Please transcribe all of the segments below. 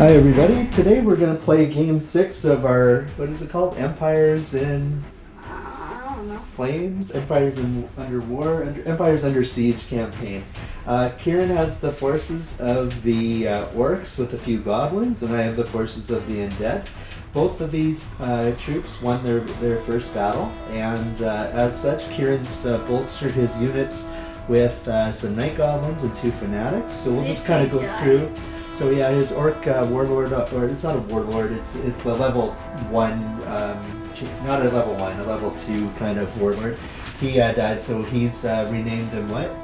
Hi everybody, today we're going to play game 6 of our, what is it called? Empires in I don't know. Flames? Empires under War? Empires Under Siege campaign. Kieran has the forces of the Orcs with a few Goblins, and I have the forces of the Undead. Both of these troops won their first battle, and as such, Kieran's bolstered his units with some Night Goblins and 2 Fanatics, so we'll just kind of go through. So yeah, his Orc Warlord, or it's not a Warlord, it's a level 1, not a level 1, a level 2 kind of Warlord. He died, so he's renamed him what?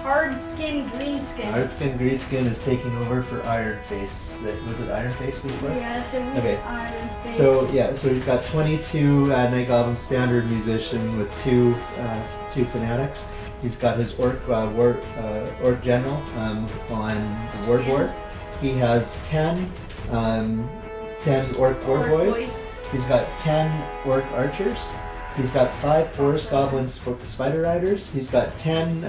Hardskin Greenskin. Hardskin Greenskin is taking over for Ironface. Was it Ironface before? Yes, it was Okay. Ironface. So yeah, so he's got 22 Night Goblin standard musician with 2 Fanatics. He's got his Orc Orc General on the War Board. He has 10 Orc War Boys. He's got 10 Orc Archers. He's got 5 Forest Goblins Spider Riders. He's got 10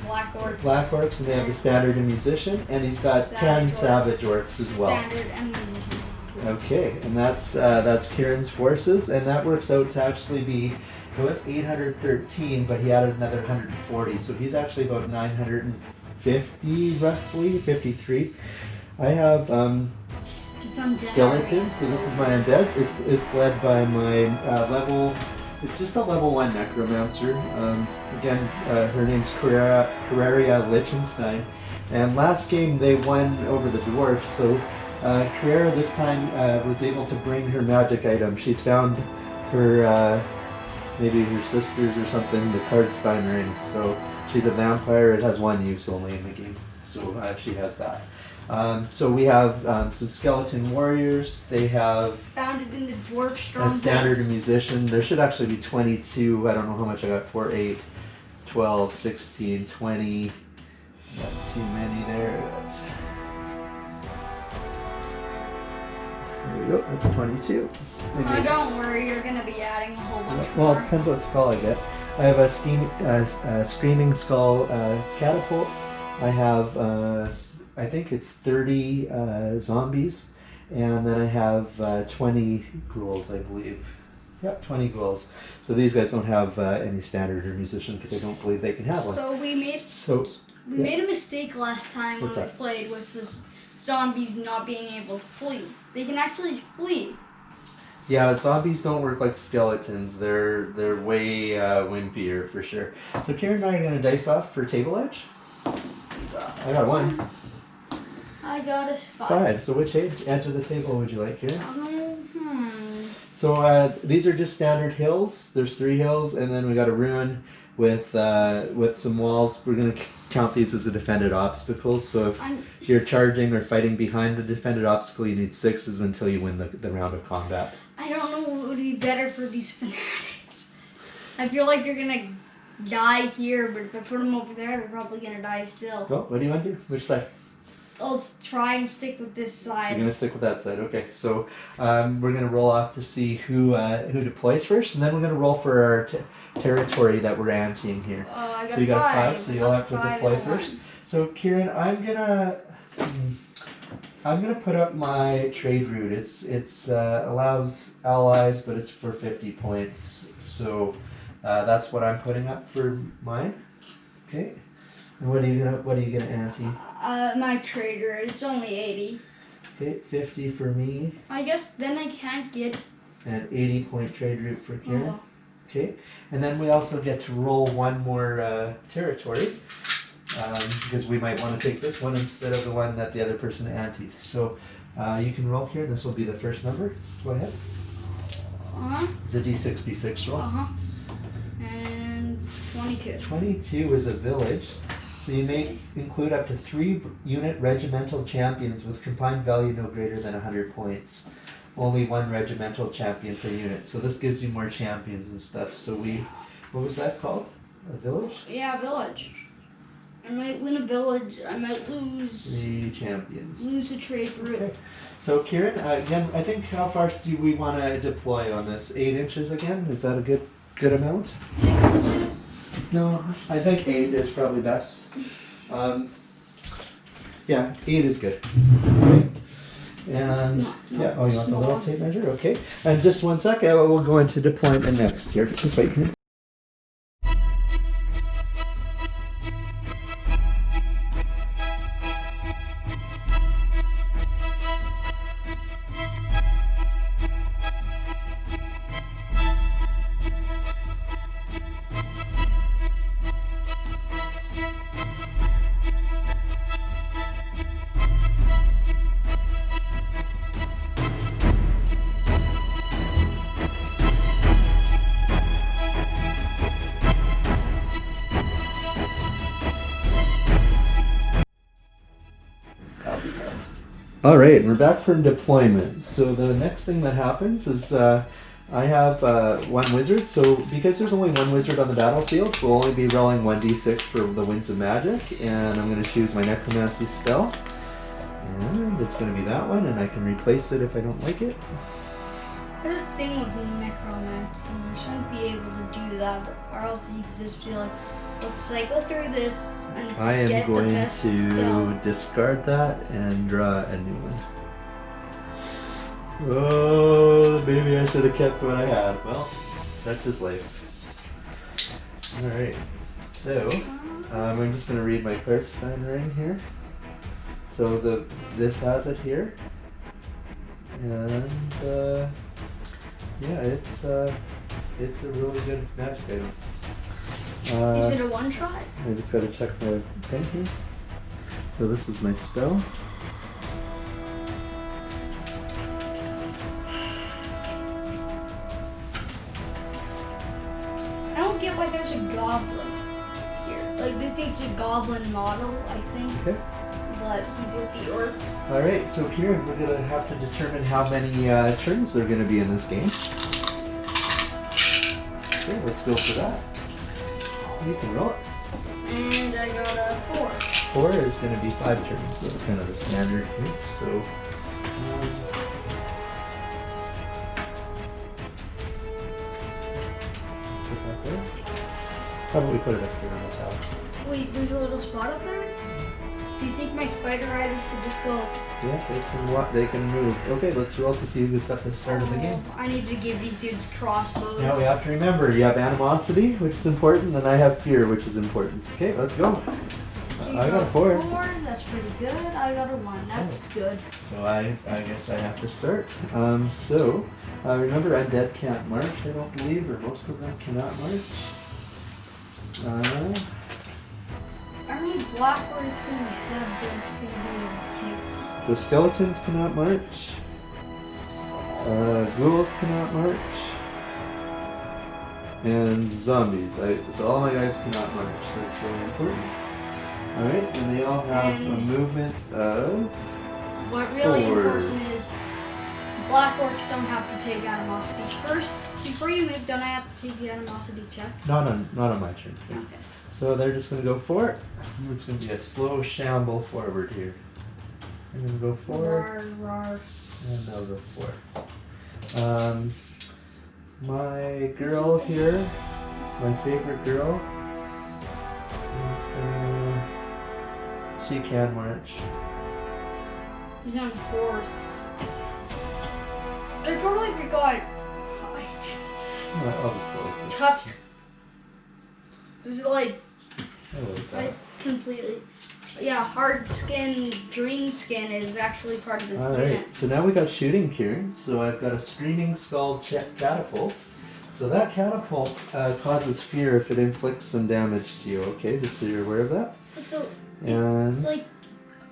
Black Orcs, and they have the Standard and Musician. And he's got 10 Savage Orcs as well. Standard and Musician. Okay, and that's Kieran's forces, and that works out to actually be, it was 813, but he added another 140, so he's actually about 950, roughly, 53. I have skeletons, so this is my Undead. It's led by my it's just a level 1 Necromancer. Again, her name's Carreria Lichenstein, and last game they won over the Dwarves, so Carreria this time was able to bring her magic item. She's found her, maybe her sisters or something, the Hardskin ring. So she's a vampire. It has 1 use only in the game, so she has that. So we have some skeleton warriors. They have Founded in the Dwarf Strong. a standard and musician. There should actually be 22. I don't know how much I got for 8, 12, 16, 20. Not too many there. There we go. That's 22. Oh, don't worry, you're gonna be adding a whole bunch Well, more. it depends what skull I get. I have a Screaming Skull catapult. I have, I think it's 30 zombies. And then I have 20 ghouls, I believe. Yep, 20 ghouls. So these guys don't have any standard or musician because I don't believe they can have one. So we made a mistake last time when we played with the zombies not being able to flee. They can actually flee. Yeah, zombies don't work like skeletons. They're way wimpier for sure. So Kieran and I are going to dice off for table edge. I got 1. I got us 5. 5. So which edge of the table would you like, Kieran? So these are just standard hills. There's 3 hills, and then we got a ruin with some walls. We're going to count these as a defended obstacle. So if you're charging or fighting behind the defended obstacle, you need 6s until you win the round of combat. I don't know what would be better for these fanatics. I feel like they're gonna die here, but if I put them over there, they're probably gonna die still. Well, what do you want to do? Which side? I'll try and stick with this side. You're gonna stick with that side. Okay, so we're gonna roll off to see who deploys first, and then we're gonna roll for our territory that we're anteing here. I got so you got 5, so you'll have to 5 deploy and 1. first. So Kieran, I'm gonna put up my trade route. It's allows allies, but it's for 50 points. So that's what I'm putting up for mine. Okay. And what are you gonna ante? My trader, it's only 80. Okay, 50 for me. I guess then I can't get. And 80 point trade route for Kieran. Oh. Okay. And then we also get to roll 1 more territory. Because we might want to take this one instead of the one that the other person anteed. So you can roll here. This will be the first number. Go ahead. It's a D66 roll. And 22. 22 is a village. So you may include up to 3 unit regimental champions with combined value no greater than 100 points. Only 1 regimental champion per unit. So this gives you more champions and stuff. So what was that called? A village? Yeah, village. I might win a village. I might lose. 3 champions. Lose a trade route. Okay. So Kieran, again, I think how far do we want to deploy on this? 8 inches again? Is that a good amount? 6 inches. No, I think 8 is probably best. Yeah, 8 is good. Okay. And No, yeah, oh, you want the smaller. little tape measure? Okay. And just one sec, we'll go into deployment next here. Just wait here. All right, we're back from deployment. So the next thing that happens is I have one wizard. So because there's only one wizard on the battlefield, we'll only be rolling 1d6 for the Winds of Magic, and I'm going to choose my Necromancy spell. And it's going to be that one, and I can replace it if I don't like it. There's a thing with necromancy. You shouldn't be able to do that, or else you could just be like, let's cycle through this and I am get going the best to spell. discard that and draw a new one. Oh, maybe I should have kept what I had. Well, such is life. Alright, so I'm just going to read my first sign ring here. So this has it here. And yeah, it's a really good magic item. Is it a one shot? I just gotta check my thing here. So this is my spell. I don't get why there's a goblin here. Like, this thing's a goblin model, I think. Okay. But he's with the orcs. Alright, so here we're gonna have to determine how many turns there are gonna be in this game. Okay, let's go for that. You can roll it. And I got a 4. 4 is going to be 5 turns. So that's kind of the standard here. So, put that there. How about we put it up here on the top? Wait, there's a little spot up there? Do you think my spider riders could just go? Yeah, they can move. Okay, let's roll to see who's got the start of the game. I need to give these dudes crossbows. Now we have to remember, you have animosity, which is important, and I have fear, which is important. Okay, let's go. So you I got a 4. That's pretty good. I got a 1. That's good. So I guess I have to start. Remember, Undead can't march, I don't believe, or most of them cannot march. I mean, black orcs in the subjects in So skeletons cannot march. Ghouls cannot march. And zombies. So all my guys cannot march. That's very important. Alright, and they all have a movement of What really 4. important is black orcs don't have to take animosity. First, before you move, don't I have to take the animosity check? Not on my turn. Okay. So they're just going to go for it. It's going to be a slow shamble forward here. I'm going to go forward. Rawr. And they'll go for it. My girl here, my favorite girl, she can march. He's on horse. I totally forgot. I'll just go with this. Tufts. This is like I like that. I completely. Yeah, Hardskin Greenskin is actually part of this unit. Alright, so now we got shooting, Kieran. So I've got a Screaming Skull catapult. So that catapult causes fear if it inflicts some damage to you, okay? Just so you're aware of that. So And it's like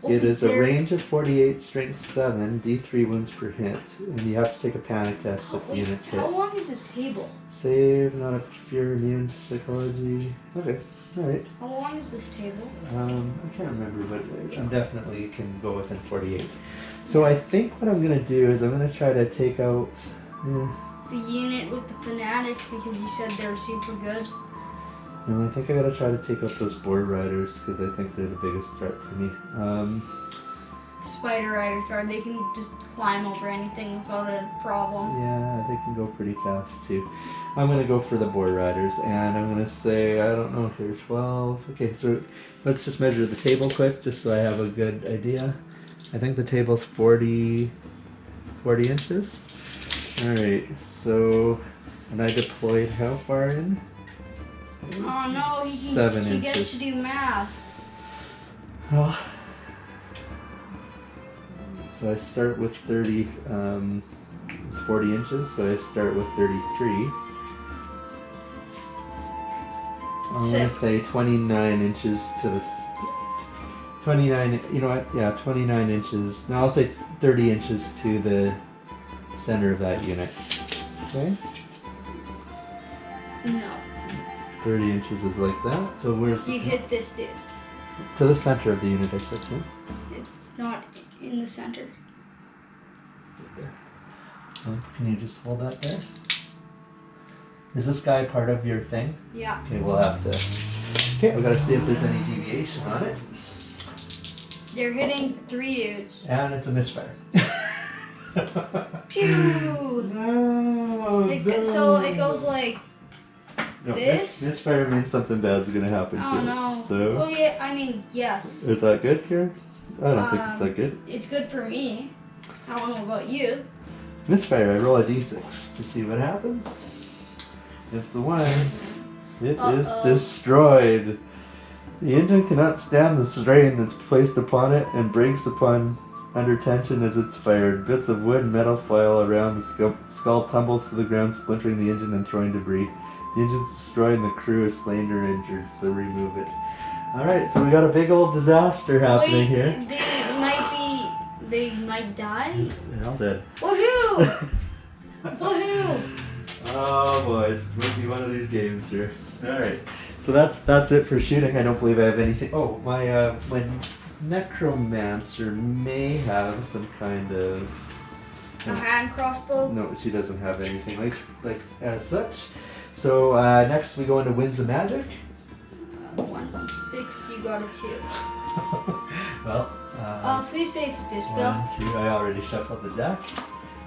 it is a there- range of 48, strength 7, d3 wounds per hit. And you have to take a panic test if the Wait, unit's how hit. long is this table? Save, not a fear, immune to psychology. Okay, alright. How long is this table? I can't remember, but I'm definitely can go within 48. So I think what I'm going to do is I'm going to try to take out... The unit with the fanatics because you said they were super good. No, I think I gotta try to take out those boar riders because I think they're the biggest threat to me. Spider riders are. They can just climb over anything without a problem. Yeah, they can go pretty fast too. I'm gonna go for the boar riders and I'm gonna say, I don't know, here 12. Okay, so let's just measure the table quick just so I have a good idea. I think the table's 40, 40 inches. Alright, so, and I deployed how far in? Oh no, he 7 inches. gets to do math. Oh. So I start with 30, it's 40 inches, so I start with 33. I'm going to say 29 inches to the... 29, you know what? Yeah, 29 inches. No, I'll say 30 inches to the center of that unit. Okay? No. 30 inches is like that. So where's You the... hit this dude. To the center of the unit, I said, yeah? It's not in the center. There. Oh, can you just hold that there? Is this guy part of your thing? Yeah. Okay, we'll have to... Okay, we gotta see if there's any deviation on it. They're hitting 3 dudes. And it's a misfire. Pew! No, So it goes like no, this? Misfire means something bad's gonna happen Oh to no. it. So, Well, yeah, I mean, yes. is that good, Karen? I don't think it's that good. It's good for me. I don't know about you. Misfire, I roll a d6 to see what happens. It's a 1. It is destroyed. The engine cannot stand the strain that's placed upon it and breaks upon under tension as it's fired. Bits of wood and metal fly all around. The skull tumbles to the ground, splintering the engine and throwing debris. The engine's destroyed and the crew is slain or injured, so remove it. Alright, so we got a big old disaster happening here. They might die? They're all dead. Woohoo! Woohoo! Oh boy, it's going to be one of these games here. Alright, so that's it for shooting. I don't believe I have anything. Oh, my Necromancer may have some kind of... A hand crossbow? No, she doesn't have anything like as such. So next we go into Winds of Magic. 1, 6, you got a 2. Well, please say it's Dispel. 1, 2, I already shuffled the deck.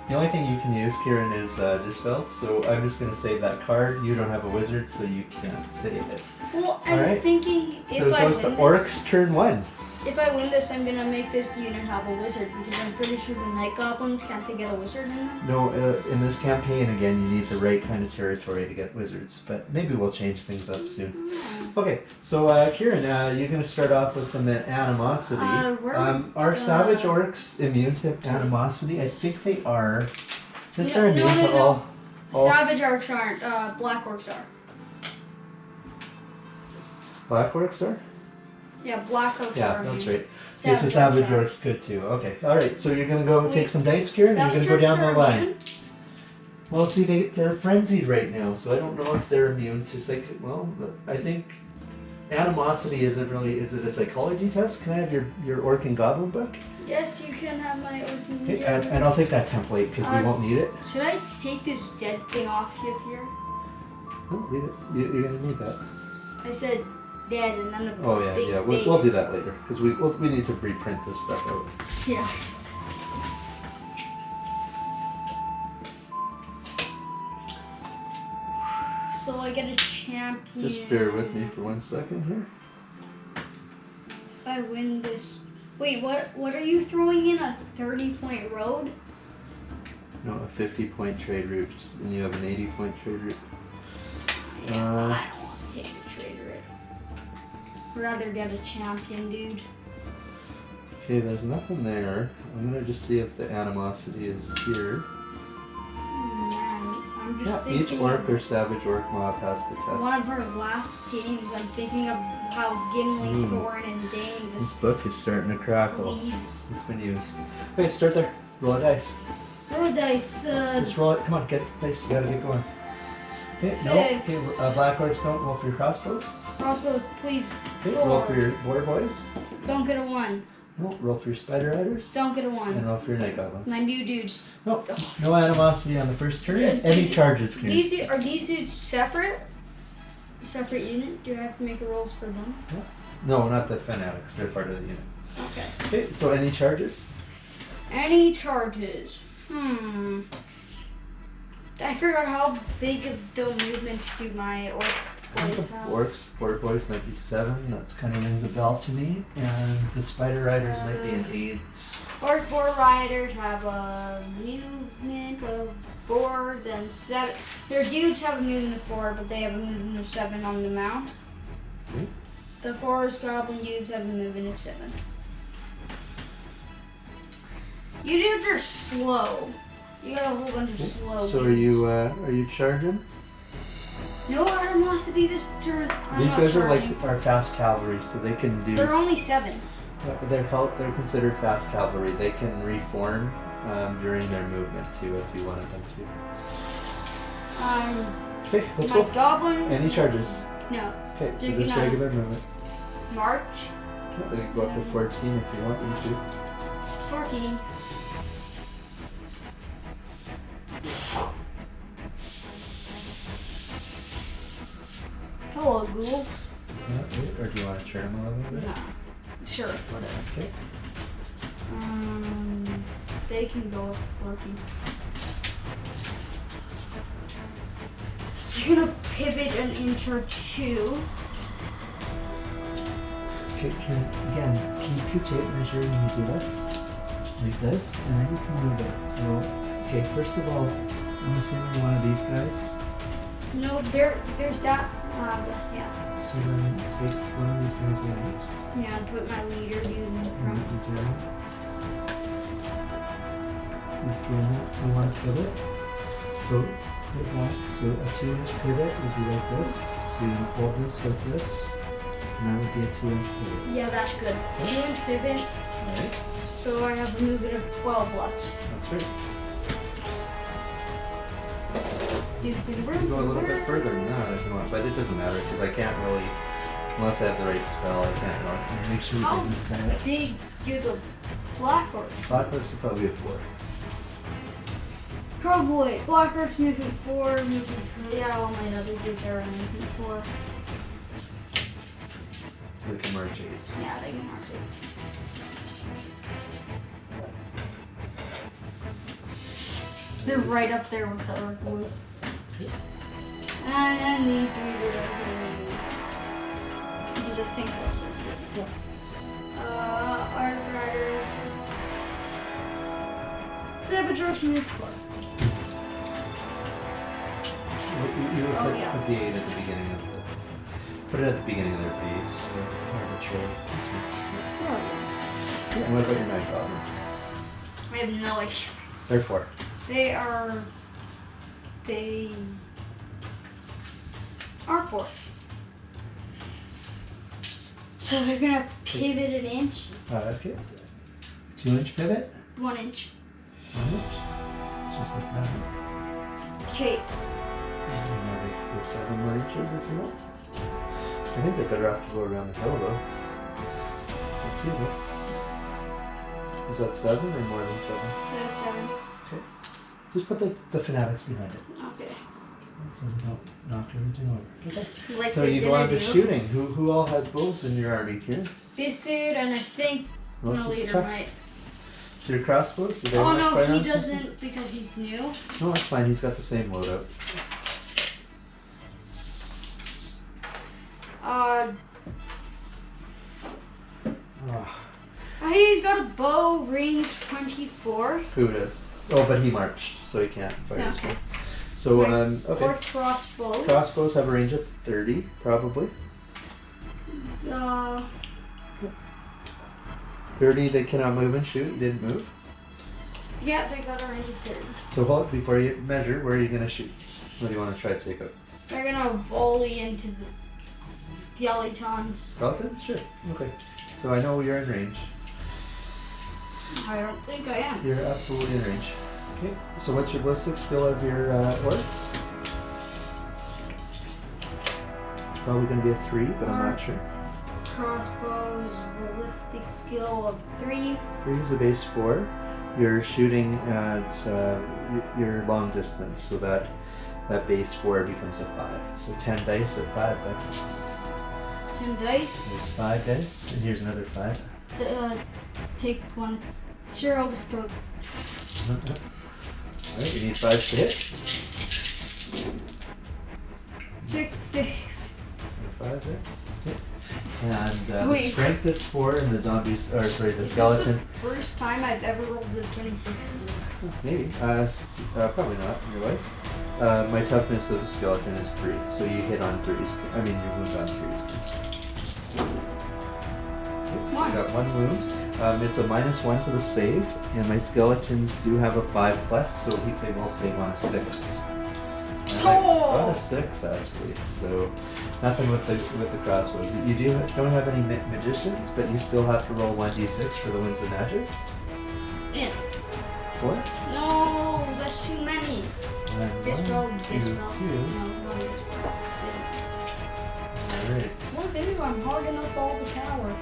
The only thing you can use, Kieran, is Dispels, so I'm just going to save that card. You don't have a wizard, so you can't save it. Well, I'm thinking if so it I goes win to Orcs, turn 1. If I win this, I'm gonna make this unit have a wizard because I'm pretty sure the night goblins can't they get a wizard in them? No, in this campaign, again, you need the right kind of territory to get wizards, but maybe we'll change things up soon. Okay, so Kieran, you're going to start off with some animosity. Are savage orcs immune to animosity? I think they are. Since they're immune to all... Savage orcs aren't. Black orcs are. Black orcs are? Yeah, black orcs are. Yeah, that's right. Okay, so savage orcs could too. Okay, alright, so you're going to go take some dice, Kieran, and you're going to go down the line. Well, see, they're frenzied right now, so I don't know if they're immune to well, I think animosity isn't really... Is it a psychology test? Can I have your Orc and Goblin book? Yes, you can have my Orc and Okay, and I'll take that template because we won't need it. Should I take this dead thing off here? No, leave it. You're going to need that. I said dead and then a big yeah. face. We'll do that later because we need to reprint this stuff out. Yeah. So I get a champion. Just bear with me for 1 second here. If I win this... Wait, what are you throwing in? A 30-point road? No, a 50-point trade route, and you have an 80-point trade route. Yeah, I don't want to take a trade route. I'd rather get a champion, dude. Okay, there's nothing there. I'm gonna just see if the animosity is here. I'm just each orc or savage orc mob has the test. One of her last games, I'm thinking of how Gimli, Thorn, and Dane This book is starting to crackle. lead. It's been used. Okay, start there. Roll a dice. Roll a dice. Just roll it. Come on, get the dice. You gotta get going. Okay, 6. no. Okay, black orcs don't roll for your crossbows. Crossbows, please. Okay, 4. roll for your war boys. Don't get a 1. No, roll for your spider riders. Don't get a And 1. roll for your night goblins. 9 new dudes. No, no animosity on the first turn. Any charges, Kieran? Are these dudes separate? Separate unit? Do I have to make rolls for them? No, not the fanatics. They're part of the unit. Okay. Okay, so any charges? Any charges? I figured out how big of the movements do my orc boys have. Orc boys might be 7. That's kind of rings a bell to me. And the spider riders might be an 8. Orc boar riders have a movement of 4, then 7. Their dudes have a movement of 4, but they have a movement of 7 on the mount. Okay. The forest goblin dudes have a movement of 7. You dudes are slow. You got a whole bunch of slow So dudes. are you charging? No animosity this turn. I'm These not guys charging. are fast cavalry, so they can do. They're only 7. They're considered fast cavalry. They can reform during their movement too, if you wanted them to. Okay, let's My go. goblin. Any charges? No. Okay, so They're just gonna- regular movement. March. They can go up to 14 if you want them to. 14. Hello, ghouls. Or do you want to turn them a little bit? No. Sure, whatever. Okay. They can go up 14. You're gonna pivot an inch or 2. Okay, again, keep your tape measure when you do this. Like this, and then you can move it. So, okay, first of all, I'm assuming one of these guys. No, there's that. Yes, yeah. So then take one of these guys out. Yeah, and put my leader dude in front. So he's doing that. So you want to pivot. So put that. So a 2-inch pivot would be like this. So you hold this like this. And that would be a 2-inch pivot. Yeah, that's good. 2-inch pivot. Alright. So I have a movement of 12 left. That's right. Do You can go a little bit further than that if you want, but it doesn't matter because I can't really, unless I have the right spell, I can't really. Make sure you How bring this guy up. big do the black orcs? Black Orcs are probably a 4. Probably. Black orcs movement 4, movement 3. Yeah, all my other dudes are in movement 4. They can march 8. Yeah, they can march it. They're right up there with the orc boys. And then these three are over here. Because I think that's it. Arc Rider. Sabotage move 4. You would Oh, put, yeah. put the 8 at the beginning of the. Put it at the beginning of their phase. Or arbitrary. Yeah, and what about your Night Goblins? I have no idea. They're 4. They are 4. So they're gonna pivot an inch, Okay. 2-inch pivot. 1 inch. 1 inch. It's just like that. Okay. And they 7 more inches if you want. I think they're better off to go around the hill though. Up here, though. Is that 7 or more than 7? There's 7. Okay. Just put the fanatics behind it. Okay. So they don't knock everything over. Okay. Like So they you go didn't on to do. shooting. Who all has bows in your army, Kieran? This dude, and I think Most the of leader stuff. might. Your crossbows? Do they Oh have no, firearms he and stuff? doesn't because he's new. No, that's fine. He's got the same loadout. Oh, He's got a bow, range 24. who does? Oh, but he marched, so he can't fire his Okay. bow. So, Like, okay. Or crossbows. Crossbows have a range of 30, probably. 30, they cannot move and shoot. You didn't move. Yeah, they got a range of 30. So hold before you measure, where are you going to shoot? What do you want to try to take out? They're gonna volley into the skeletons. Skeletons? Sure. Okay. So I know you're in range. I don't think I am. You're absolutely in range. Okay. So what's your ballistics skill of your orcs? It's probably going to be a 3, but I'm not sure. Crossbows, ballistic skill of 3. 3 is a base 4. You're shooting at your long distance, so that base 4 becomes a 5. So 10 dice at 5. But 10 there's dice. 5 dice, and here's another 5. Take 1. Sure, I'll just go. Alright, you need 5 to hit. 6. 5 there. Okay. And the Wait. strength is 4, and the zombies, or sorry, the skeleton. First time I've ever rolled the 26s. Maybe. Probably not. Your wife. My toughness of skeleton is 3, so you hit on 3s. I mean, you wound on 3s. So I got 1 wound. It's a -1 to the save, and my skeletons do have a 5+, so they will save on a 6. And I got a 6 actually, so nothing with the crossbows. You don't have any magicians, but you still have to roll 1d6 for the winds of magic. Yeah. 4. No, that's too many. Dispel. No, Dispel. 2. No, dispel. Alright. What do? I'm hogging up all the power.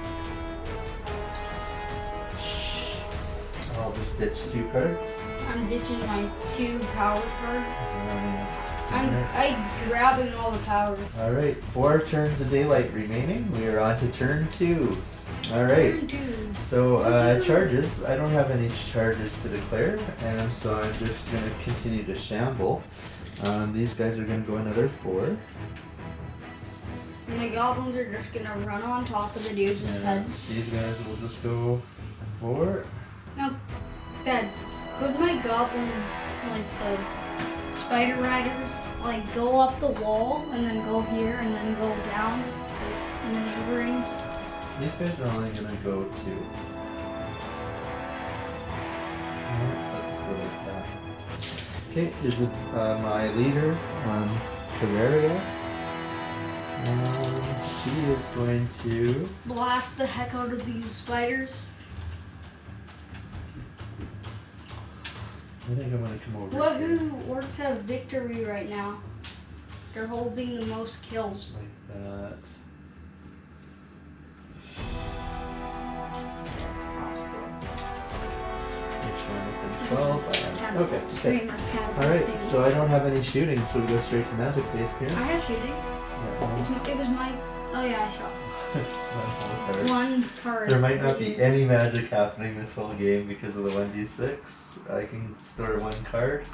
I'll just ditch 2 cards. I'm ditching my 2 power cards. I'm Alright. grabbing all the powers. Alright, 4 turns of daylight remaining. We are on to turn 2. Alright. Turn 2. So, charges. I don't have any charges to declare, and so I'm just going to continue to shamble. These guys are going to go another 4. My goblins are just gonna run on top of the dudes' And heads. these guys will just go 4. No, Dad, could my goblins, like the spider riders, like go up the wall and then go here and then go down like, in the neighborings? These guys are only going to go 2. Let's go like that. Okay, this is my leader, Carreria. She is going to... Blast the heck out of these spiders. I think I'm going to come over Woohoo! here. Orcs have victory right now. They're holding the most kills. Like that. Make sure I'm within 12. I am. Okay. Screamer, catapult Alright, thing. so I don't have any shooting, so we go straight to magic phase here. I have shooting. It was my. Oh yeah, I shot. Whatever. One card. There might not be any magic happening this whole game because of the 1d6. I can store 1 card.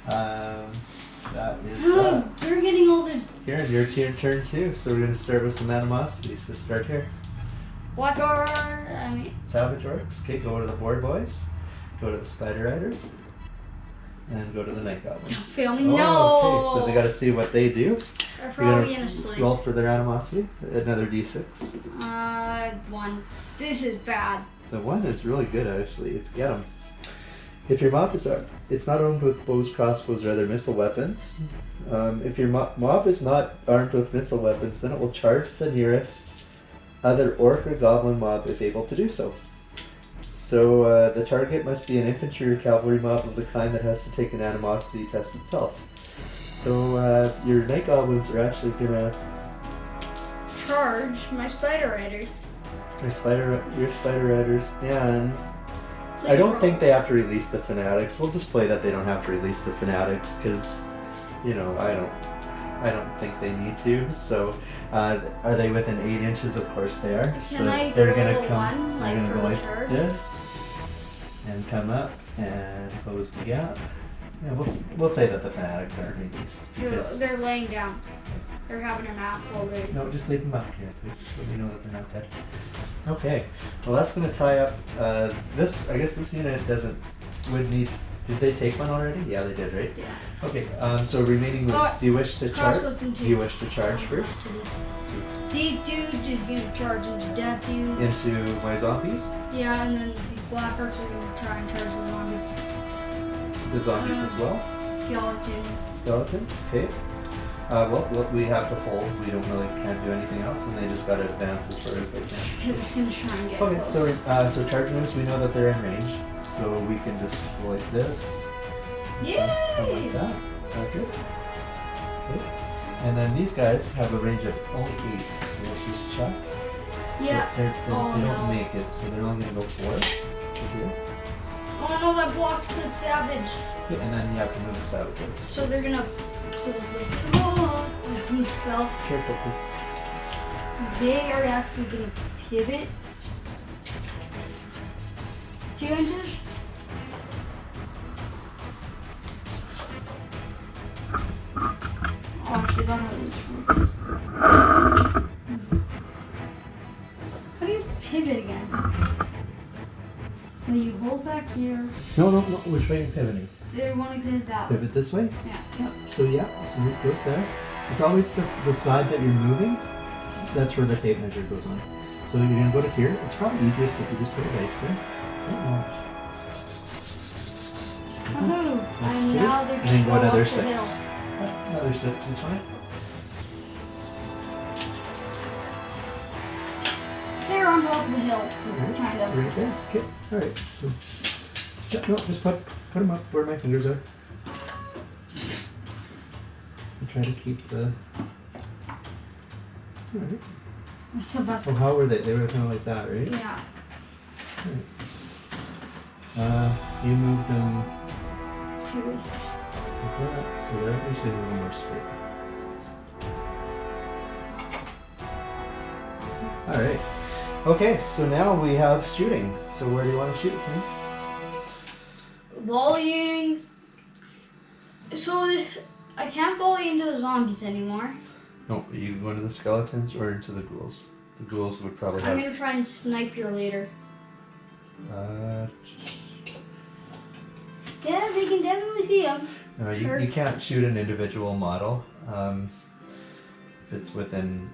That is that. They're getting all the Here, your turn too. So we're going to start with some animosity. So start here. black card. I mean, Savage Orcs. Okay, go to the board boys. Go to the Spider Riders. And go to the Night Goblins. fail me. Oh, No. okay, so they got to see what they do. They're We're probably gonna gonna sleep. roll for their animosity. Another d6. 1. This is bad. The 1 is really good actually. It's get 'em. If your mob is it's not armed with bows, crossbows, or other missile weapons. If your mob is not armed with missile weapons, then it will charge the nearest other orc or goblin mob if able to do so. So the target must be an infantry or cavalry mob of the kind that has to take an animosity test itself. So your night goblins are actually gonna Charge my spider riders. your spider riders, and Please I don't roll. think they have to release the fanatics. We'll just play that they don't have to release the fanatics because, you know, I don't think they need to. So, are they within 8 inches? Of course they are. So Can I they're roll gonna a come. 1, They're like, gonna for go the like charge? this and come up and close the gap. Yeah, we'll say that the fanatics aren't released because They're laying down. They're having a nap while they. no, just leave them up here, please, so we know that they're not dead. Okay, well that's gonna tie up this. I guess this unit would need. Did they take one already? Yeah, they did, right? Yeah. Okay, so remaining moves. Do you wish to charge? Crossbows and Do you wish to charge first The dude is gonna charge into death dudes. into my zombies? Yeah, and then these black orcs are gonna try and charge the zombies. The zombies as well. Skeletons. Skeletons. Okay. Well, we have to hold. We can't do anything else, and they just gotta advance as far as they can. They're just gonna try and get Okay, close. so charge moves. We know that they're in range, so we can just go like this. Come like Yay! that. Is that good? Okay. And then these guys have a range of only 8, so let's just check. Yeah. They Oh, don't no. make it, so they're only gonna go 4 right here. Oh no, that blocks the savage. Okay, and then you have to move the savage orcs. So they're gonna. So they're like, spell. Careful, please. They are actually gonna pivot 2 inches. Oh, actually, don't have these. Will you hold back here? No. Which way are you pivoting? They want to pivot that way. Pivot this way? Yeah. Yep. So it goes there. It's always the side that you're moving. That's where the tape measure goes on. So you're gonna go to here. It's probably easiest if you just put a dice there. Woohoo! That's And two. now they're And then going go to another up the 6. hill. Another 6 is fine. They're on top of the hill, Alright, kind so of. right there. Okay. Alright. So no, just put them up where my fingers are. And try to keep the. Alright. That's the best. Oh, how were they? They were kind of like that, right? Yeah. You moved them 2. like that, so they're actually a little more straight. Alright. Okay, so now we have shooting. So where do you want to shoot from? Volleying. So I can't volley into the zombies anymore. No, are you going to the skeletons or into the ghouls? The ghouls would probably I'm have. gonna try and snipe your leader. Yeah, they can definitely see him. No, you can't shoot an individual model. If it's within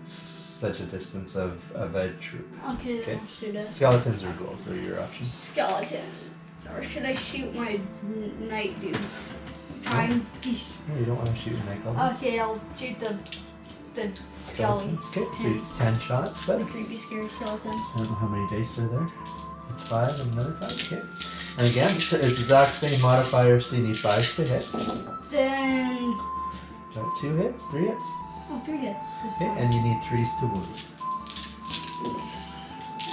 such a distance of a troop. Okay, Okay. I'll shoot a Skeletons or ghouls are your options. skeleton. Or should I shoot my night dudes? I'm. No, you don't want to shoot night goblins. Okay, I'll shoot the skeletons. Okay, so you 10 shots, The but creepy, scary skeletons. I don't know how many dice are there. It's 5 and another 5. Okay. And again, it's the exact same modifier, so you need 5s to hit. Then. Got 2 hits, 3 hits. Oh, 3 hits this Okay, time. and you need 3s to wound.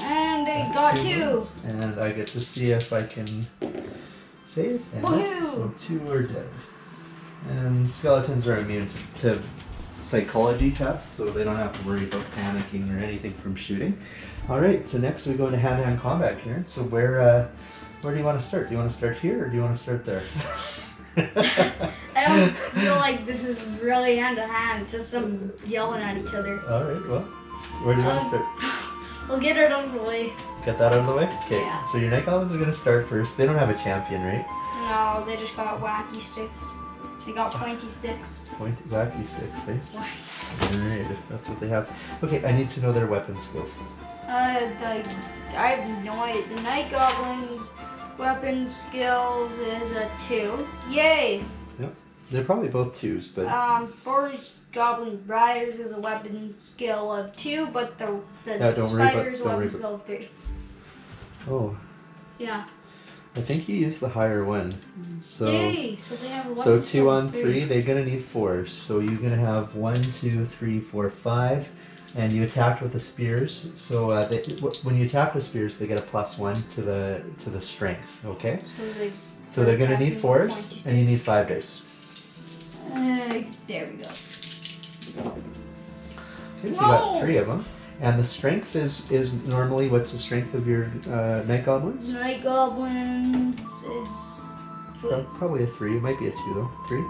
And I got 2. wounds. And I get to see if I can save. And Woohoo! so 2 are dead. And skeletons are immune to psychology tests, so they don't have to worry about panicking or anything from shooting. Alright, so next we go into hand-to-hand combat, Kieran. So where do you want to start? Do you want to start here or do you want to start there? I don't feel like this is really hand to hand, just some yelling at each other. Alright, well, where do you want to start? We'll get it out of the way. Get that out of the way? Okay, Yeah. so your night goblins are going to start first. They don't have a champion, right? No, they just got wacky sticks. They got pointy sticks. Pointy, wacky sticks, eh? Wacky sticks. Alright, if that's what they have. Okay, I need to know their weapon skills. I have no idea. The night goblins' weapon skills is a 2. Yay! Yep. They're probably both 2s, but Forged Goblin Riders is a weapon skill of 2, but the Yeah, don't worry about- Spider's don't worry weapon about- skill of 3. oh, Yeah. I think you used the higher one. So Yay! So they have a weapon so 2 skill on of 3, they're gonna need 4s. So you're gonna have 1, 2, 3, 4, 5, and you attacked with the spears. So when you attack with spears, they get a +1 to the strength. Okay. So they're gonna need 4s, and you need 5 dice. There we go. Okay, so you got 3 of them. And the strength is normally, what's the strength of your night goblins? Night goblins is Probably a 3. It might be a 2 though. 3.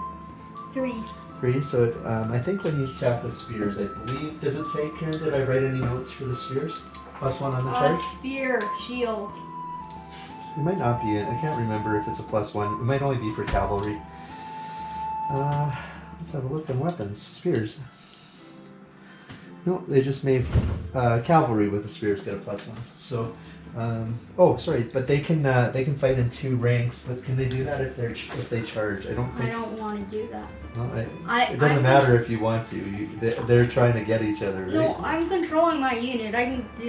3. 3. So I think when you attack with spears, I believe, does it say, Karen, did I write any notes for the spears? +1 on the charge? Spear, shield. It might not be. I can't remember if it's a +1. It might only be for cavalry. Let's have a look on weapons. Spears. No, they just made cavalry with the spears get a +1. So, oh, sorry, but they can fight in 2 ranks. But can they do that if they charge? I don't I think. don't want to do that. No, it doesn't matter if you want to. They're trying to get each other, right? No, I'm controlling my unit. I can do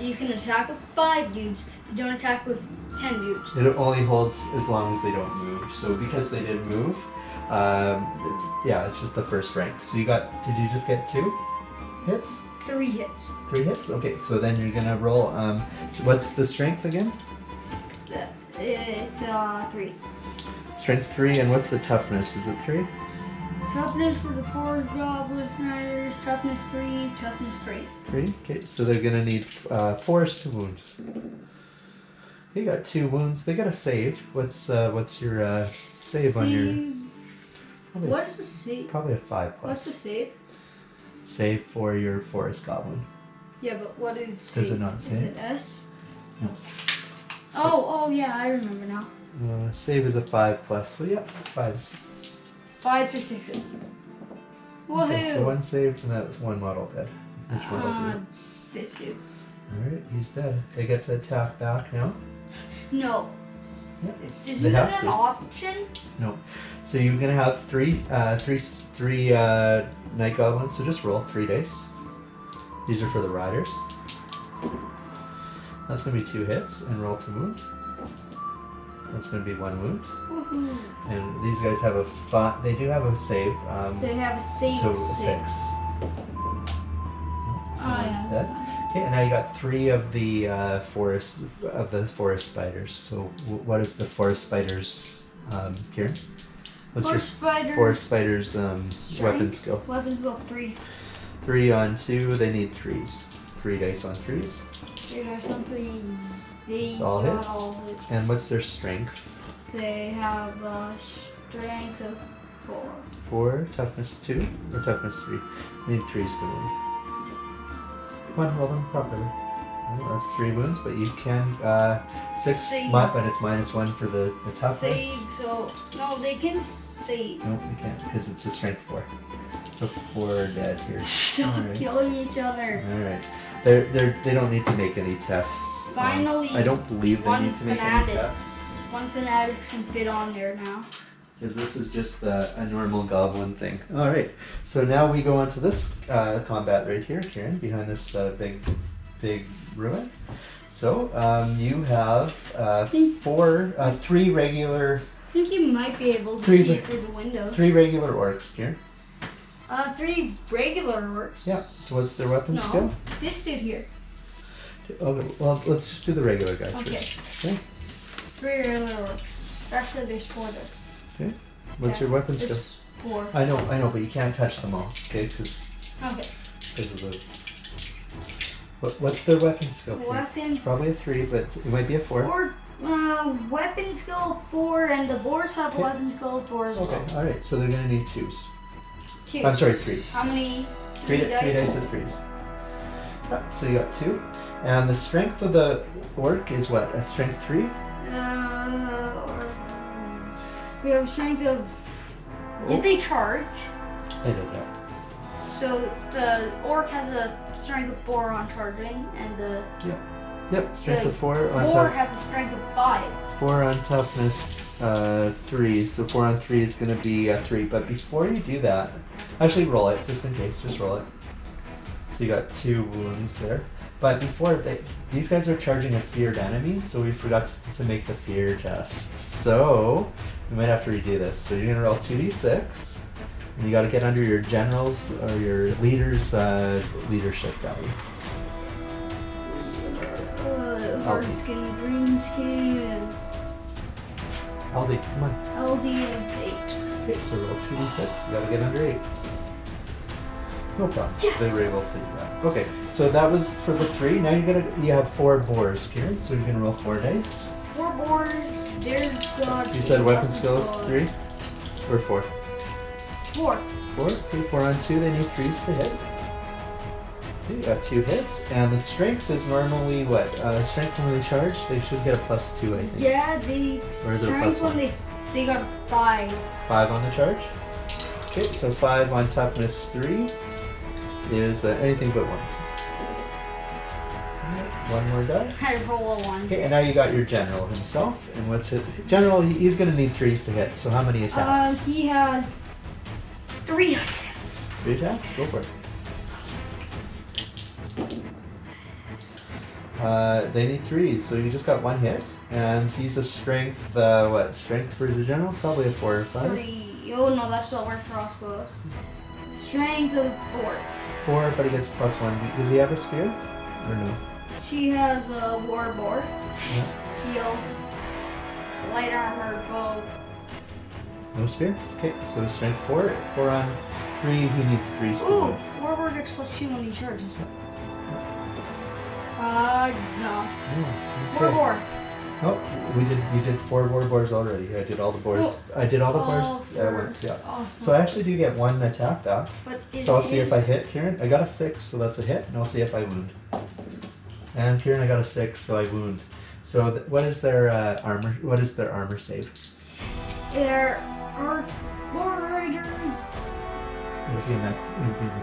you can attack with 5 dudes. You don't attack with 10 dudes. It only holds as long as they don't move. So because they didn't move, yeah, it's just the first rank. So did you just get 2 hits? 3 hits. 3 hits? Okay, so then you're gonna roll, so what's the strength again? It's 3. Strength 3, and what's the toughness? Is it 3? Toughness for the 4 goblin riders. Toughness 3. Toughness 3. 3? Okay, so they're gonna need 4s to wound. You got 2 wounds. They got a save. What's your save on your? Probably, What is the save? Probably a 5+. What's the save? Save for your forest goblin. Yeah, but what is? Does it not Is say? it S? No. Oh, yeah, I remember now. Save is a 5+, so yeah, 5s. 5 to 6s. Woohoo! Okay, so 1 saved and that was 1 model dead. Which one will do? This dude. Alright, he's dead. They get to attack back now. No. Yep. Isn't that an option? No. So you're gonna have three night goblins. So just roll 3 dice. These are for the riders. That's gonna be 2 hits and roll to wound. That's gonna be 1 wound. Woohoo! And these guys have a they do have a save. They have a save so of 6. One's dead. Okay, and now you got 3 of the forest spiders. So what is the forest spiders, Kieran? What's forest spiders weapon skill? Weapon skill 3. 3 on 2. They need 3s. 3 dice on 3s. 3 dice on 3. It's all hits. And what's their strength? They have a strength of 4. 4, toughness 2, or toughness 3. Need 3s to wound. Come on, roll them properly. Well, that's 3 wounds, but you can 6, Save. but it's -1 for the toughness. Save, so no, they can save. Nope, you can't because it's a strength 4. So 4 dead here. Stop Alright. killing each other. All right, they don't need to make any tests. Finally, I don't believe they need to make any tests. One fanatic can fit on there now. Because this is just a normal goblin thing. All right, so now we go on to this combat right here, Kieran, behind this big ruin. So you have 3 regular. I think you might be able to see it through the windows. 3 regular orcs, Kieran. 3 regular orcs. Yeah. So what's their weapon skill? This dude here. Okay. Well, let's just do the regular guys Okay. first. Okay. 3 regular orcs. Actually, there's 4 there. Okay. What's your weapon skill? There's 4. I know, but you can't touch them all, okay? Because Okay. of the. What's their weapon skill? Weapon. It's probably a 3, but it might be a 4. Or weapon skill 4, and the boars have weapon skill 4 as well. Okay. All right. So they're gonna need 2s. 2. I'm sorry, 3s. How many? 3 dice of 3s. So you got 2, and the strength of the orc is what? A strength 3. We have a strength of. Did they charge? I don't know. So the orc has a strength of 4 on charging, and the Yep. Strength of 4 on boar tough. has a strength of 5. 4 on toughness. 3. So 4 on 3 is gonna be 3. But before you do that, actually roll it just in case. Just roll it. So you got 2 wounds there. But before these guys are charging a feared enemy, so we forgot to make the fear test. So we might have to redo this. So you're gonna roll 2d6, and you got to get under your general's or your leader's leadership value. Hardskin Greenskin is LD, come on. LD of 8. Okay, so roll 2d6. You got to get under 8. No problem. Yes. They were able to do that. Okay, so that was for the 3. Now you have 4 boars, Kieran. So you're gonna roll 4 dice. 4 boars. There's got. You said weapon skill is 3 or 4. 4. 4. Okay, 4 on 2. They need 3s to hit. Okay, you got 2 hits, and the strength is normally what? Strength when they charge, they should get a +2, I think. Yeah, they. Or is it a strength +1? when they got a 5. 5 on the charge. Okay, so 5 on toughness 3 is anything but 1s. One more die. I roll a 1. Okay, and now you got your general himself, and what's it? General, he's gonna need 3s to hit. So how many attacks? He has 3 attacks. 3 attacks. Go for it. They need 3s, so you just got 1 hit, and he's a strength. What strength for the general? Probably a 4 or 5. 3. Oh no, that's not where crossbows. Strength of 4. 4, but he gets +1. Does he have a spear or no? She has a war board, Yeah. shield, light armor, bow. No spear. Okay, so strength 4. 4 on 3. He needs 3s to Ooh, wound. war board gets +2 when he charges. No. Oh, War okay. board. Oh, you did 4 war boars already. I did all the boars. I did all the boars at once. Yeah. Awesome. So I actually do get 1 attack back. But So I'll see if I hit Kieran. I got a 6, so that's a hit, and I'll see if I wound. And Kieran, I got a 6, so I wound. So what is their armor? What is their armor save? There are warriors.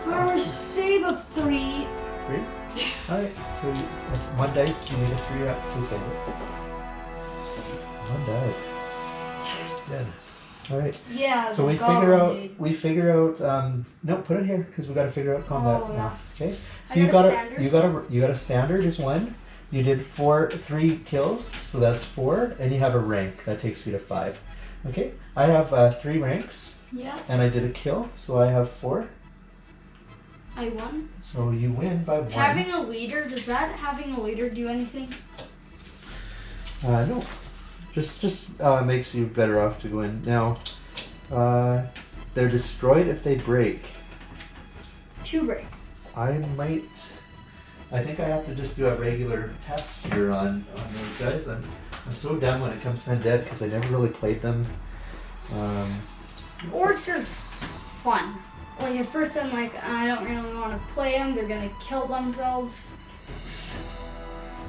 Armor save of 3. 3? Alright, so that's 1 dice, you need a 3 up to save it. 1 die. Dead. Alright. Yeah. So we figure out no, put it here because we got to figure out combat now. Okay. So you got a standard is 1. You did 3 kills, so that's 4, and you have a rank that takes you to 5. Okay. I have 3 ranks. Yeah. And I did a kill, so I have 4. I won. So you win by 1. Having a leader, does that having a leader do anything? No. Just makes you better off to go in. Now, they're destroyed if they break. 2 break. I think I have to just do a regular test here on those guys. I'm so dumb when it comes to Undead because I never really played them. Orcs are fun. Like at first I'm like, I don't really want to play them. They're gonna kill themselves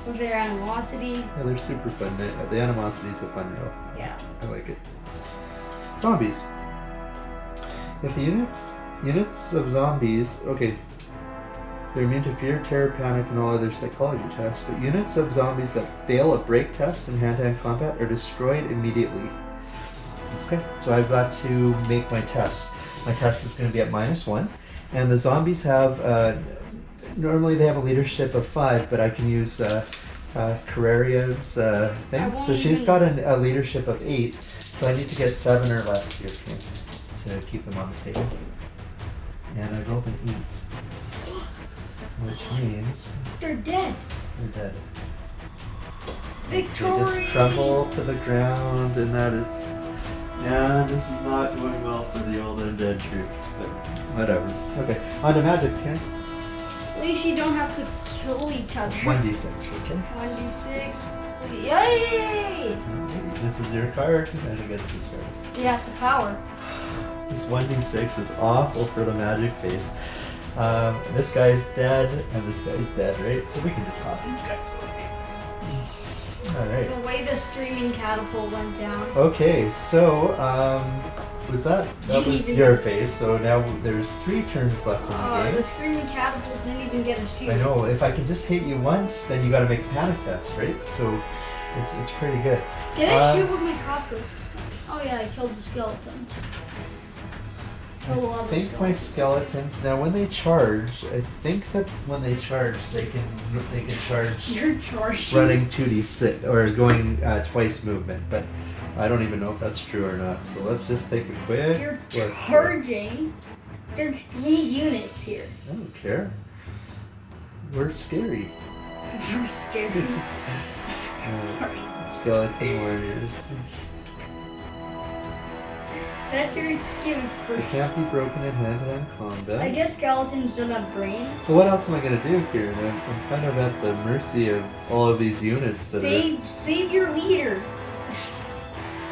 with their animosity. Yeah, they're super fun. The animosity is a fun role. Yeah. I like it. Zombies. If units of zombies, okay, they're immune to fear, terror, panic, and all other psychology tests, but units of zombies that fail a break test in hand-to-hand combat are destroyed immediately. Okay, so I've got to make my test. My test is going to be at -1, and the zombies have, normally they have a leadership of 5, but I can use Carreria's thing. So she's got a leadership of 8, so I need to get 7 or less here to keep them on the table. And I rolled an 8, which means they're dead. they're dead. Victory! They just crumble to the ground, and that is... Yeah, this is not going well for the old Undead troops, but whatever. Okay, on to magic, Karen. At least you don't have to kill each other. 1d6, okay? 1d6. Yay! Okay, this is your card, and it gets discarded. Yeah, it's a power. This 1d6 is awful for the magic face. This guy's dead, and this guy's dead, right? So we can just pop these guys away. Alright. The way the screaming catapult went down. Okay, so, that was your face, so now there's 3 turns left in the game. The screaming catapult didn't even get a shield. I know, if I can just hit you once, then you gotta make a panic test, right? So, it's pretty good. Did I shoot with my crossbow system? Oh yeah, I killed the skeletons. I think my skeletons, now when they charge, I think that when they charge, they can charge You're charging. running 2d6, or going twice movement, but I don't even know if that's true or not, so let's just take a quick You're look. charging. There's 3 units here. I don't care. We're scary. You're scared. Skeleton warriors. That's your excuse for... They can't be broken in hand-to-hand combat. I guess skeletons don't have brains. So what else am I going to do here? I'm kind of at the mercy of all of these units that Save your leader.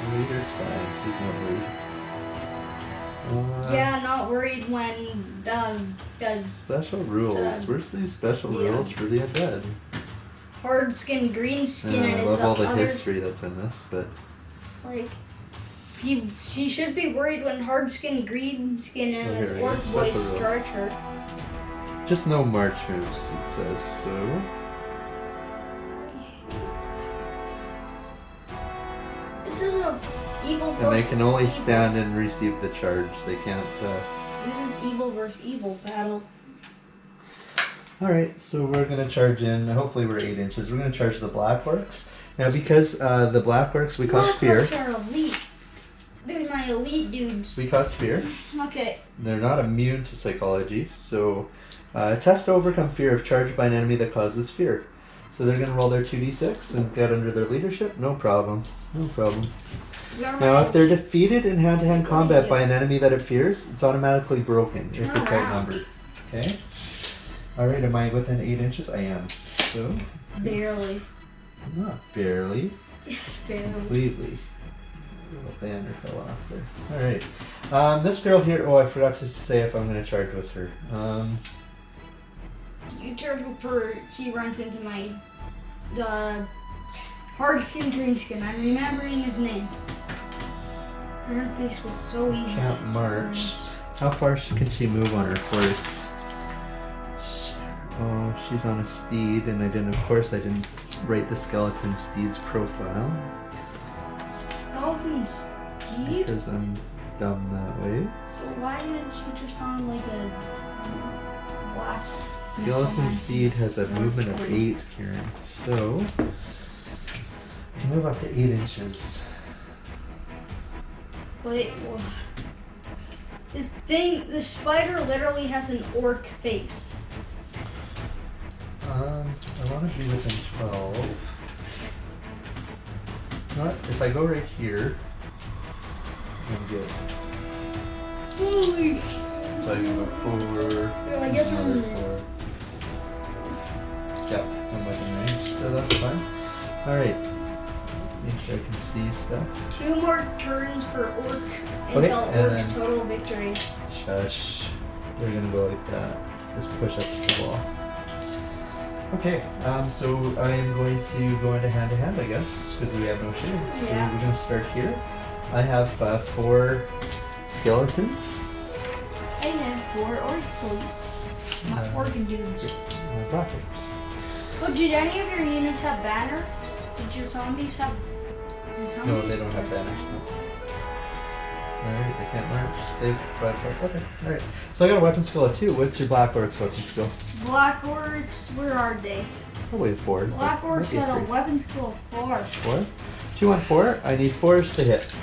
The leader's fine. She's not worried. Yeah, not worried when does Special rules. Where's these special rules for the Undead? Hardskin Greenskin I and his love all the other... history that's in this, but... Like... She should be worried when Hardskin Greenskin and his orc boys charge her. Just no march moves, it says, so... This is a evil versus And they can only evil. stand and receive the charge. They can't... This is evil versus evil battle. Alright, so we're going to charge in, hopefully we're 8 inches. We're going to charge the Black Orcs. Now because the Black Orcs, we cause fear. Black Orcs are elite. They're my elite dudes. We cause fear. Okay. They're not immune to psychology, so test to overcome fear if charged by an enemy that causes fear. So they're going to roll their 2d6 and get under their leadership. No problem. No problem. Now, if they're defeated in hand-to-hand combat by an enemy that it fears, it's automatically broken if it's outnumbered. Okay? Alright, am I within 8 inches? I am. So... Barely. Not barely. It's barely. Completely. The banner fell off there. Alright. This girl here, oh, I forgot to say if I'm going to charge with her. You charge him for he runs into the Hardskin Greenskin. I'm remembering his name. Ironface was so easy. Can't march. How far can she move on her horse? Oh, she's on a steed, and of course I didn't write the skeleton steed's profile. Skeleton steed? Because I'm dumb that way. But why didn't she just on like a black? Skeleton steed has a movement of 8, Kieran. So, I can move up to 8 inches. Wait, the spider literally has an orc face. I want to be within 12. Not if I go right here, I'm good. Holy. So I can go 4. Yeah, I guess another I'm. 4. Yeah, I'm within range, so that's fine. Alright. Make sure I can see stuff. 2 more turns for orcs Okay, until and orcs then- total victory. Shush. They're gonna go like that. Just push up to the wall. Okay, so I am going to go into hand-to-hand, I guess, because we have no shield. So Yeah. we're going to start here. I have 4 skeletons. I have 4 orc dudes. Black orcs. Oh, did any of your units have banner? Did your zombies have? No, they don't have banners. No. Alright, they can't march. Save black orc. Okay, alright. So I got a weapon skill of 2. What's your black orc's weapon skill? Black orcs, where are they? Probably 4. Black orcs Maybe had a 3. weapon skill of 4. 4? 2 on 4. I need 4s to hit.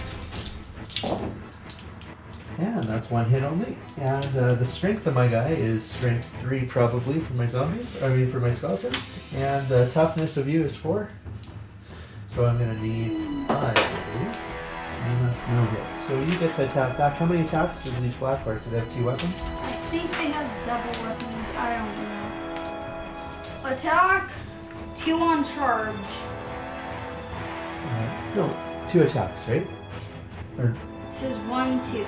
And that's 1 hit only. And the strength of my guy is strength 3 probably for my zombies. I mean for my skeletons. And the toughness of you is 4. So I'm going to need 5 of you. And that's no hits. So you get to attack back. How many attacks does each black orc? Do they have 2 weapons? I think they have double weapons. I don't know. Attack, 2 on charge. No, 2 attacks, right? Or It says 1, 2.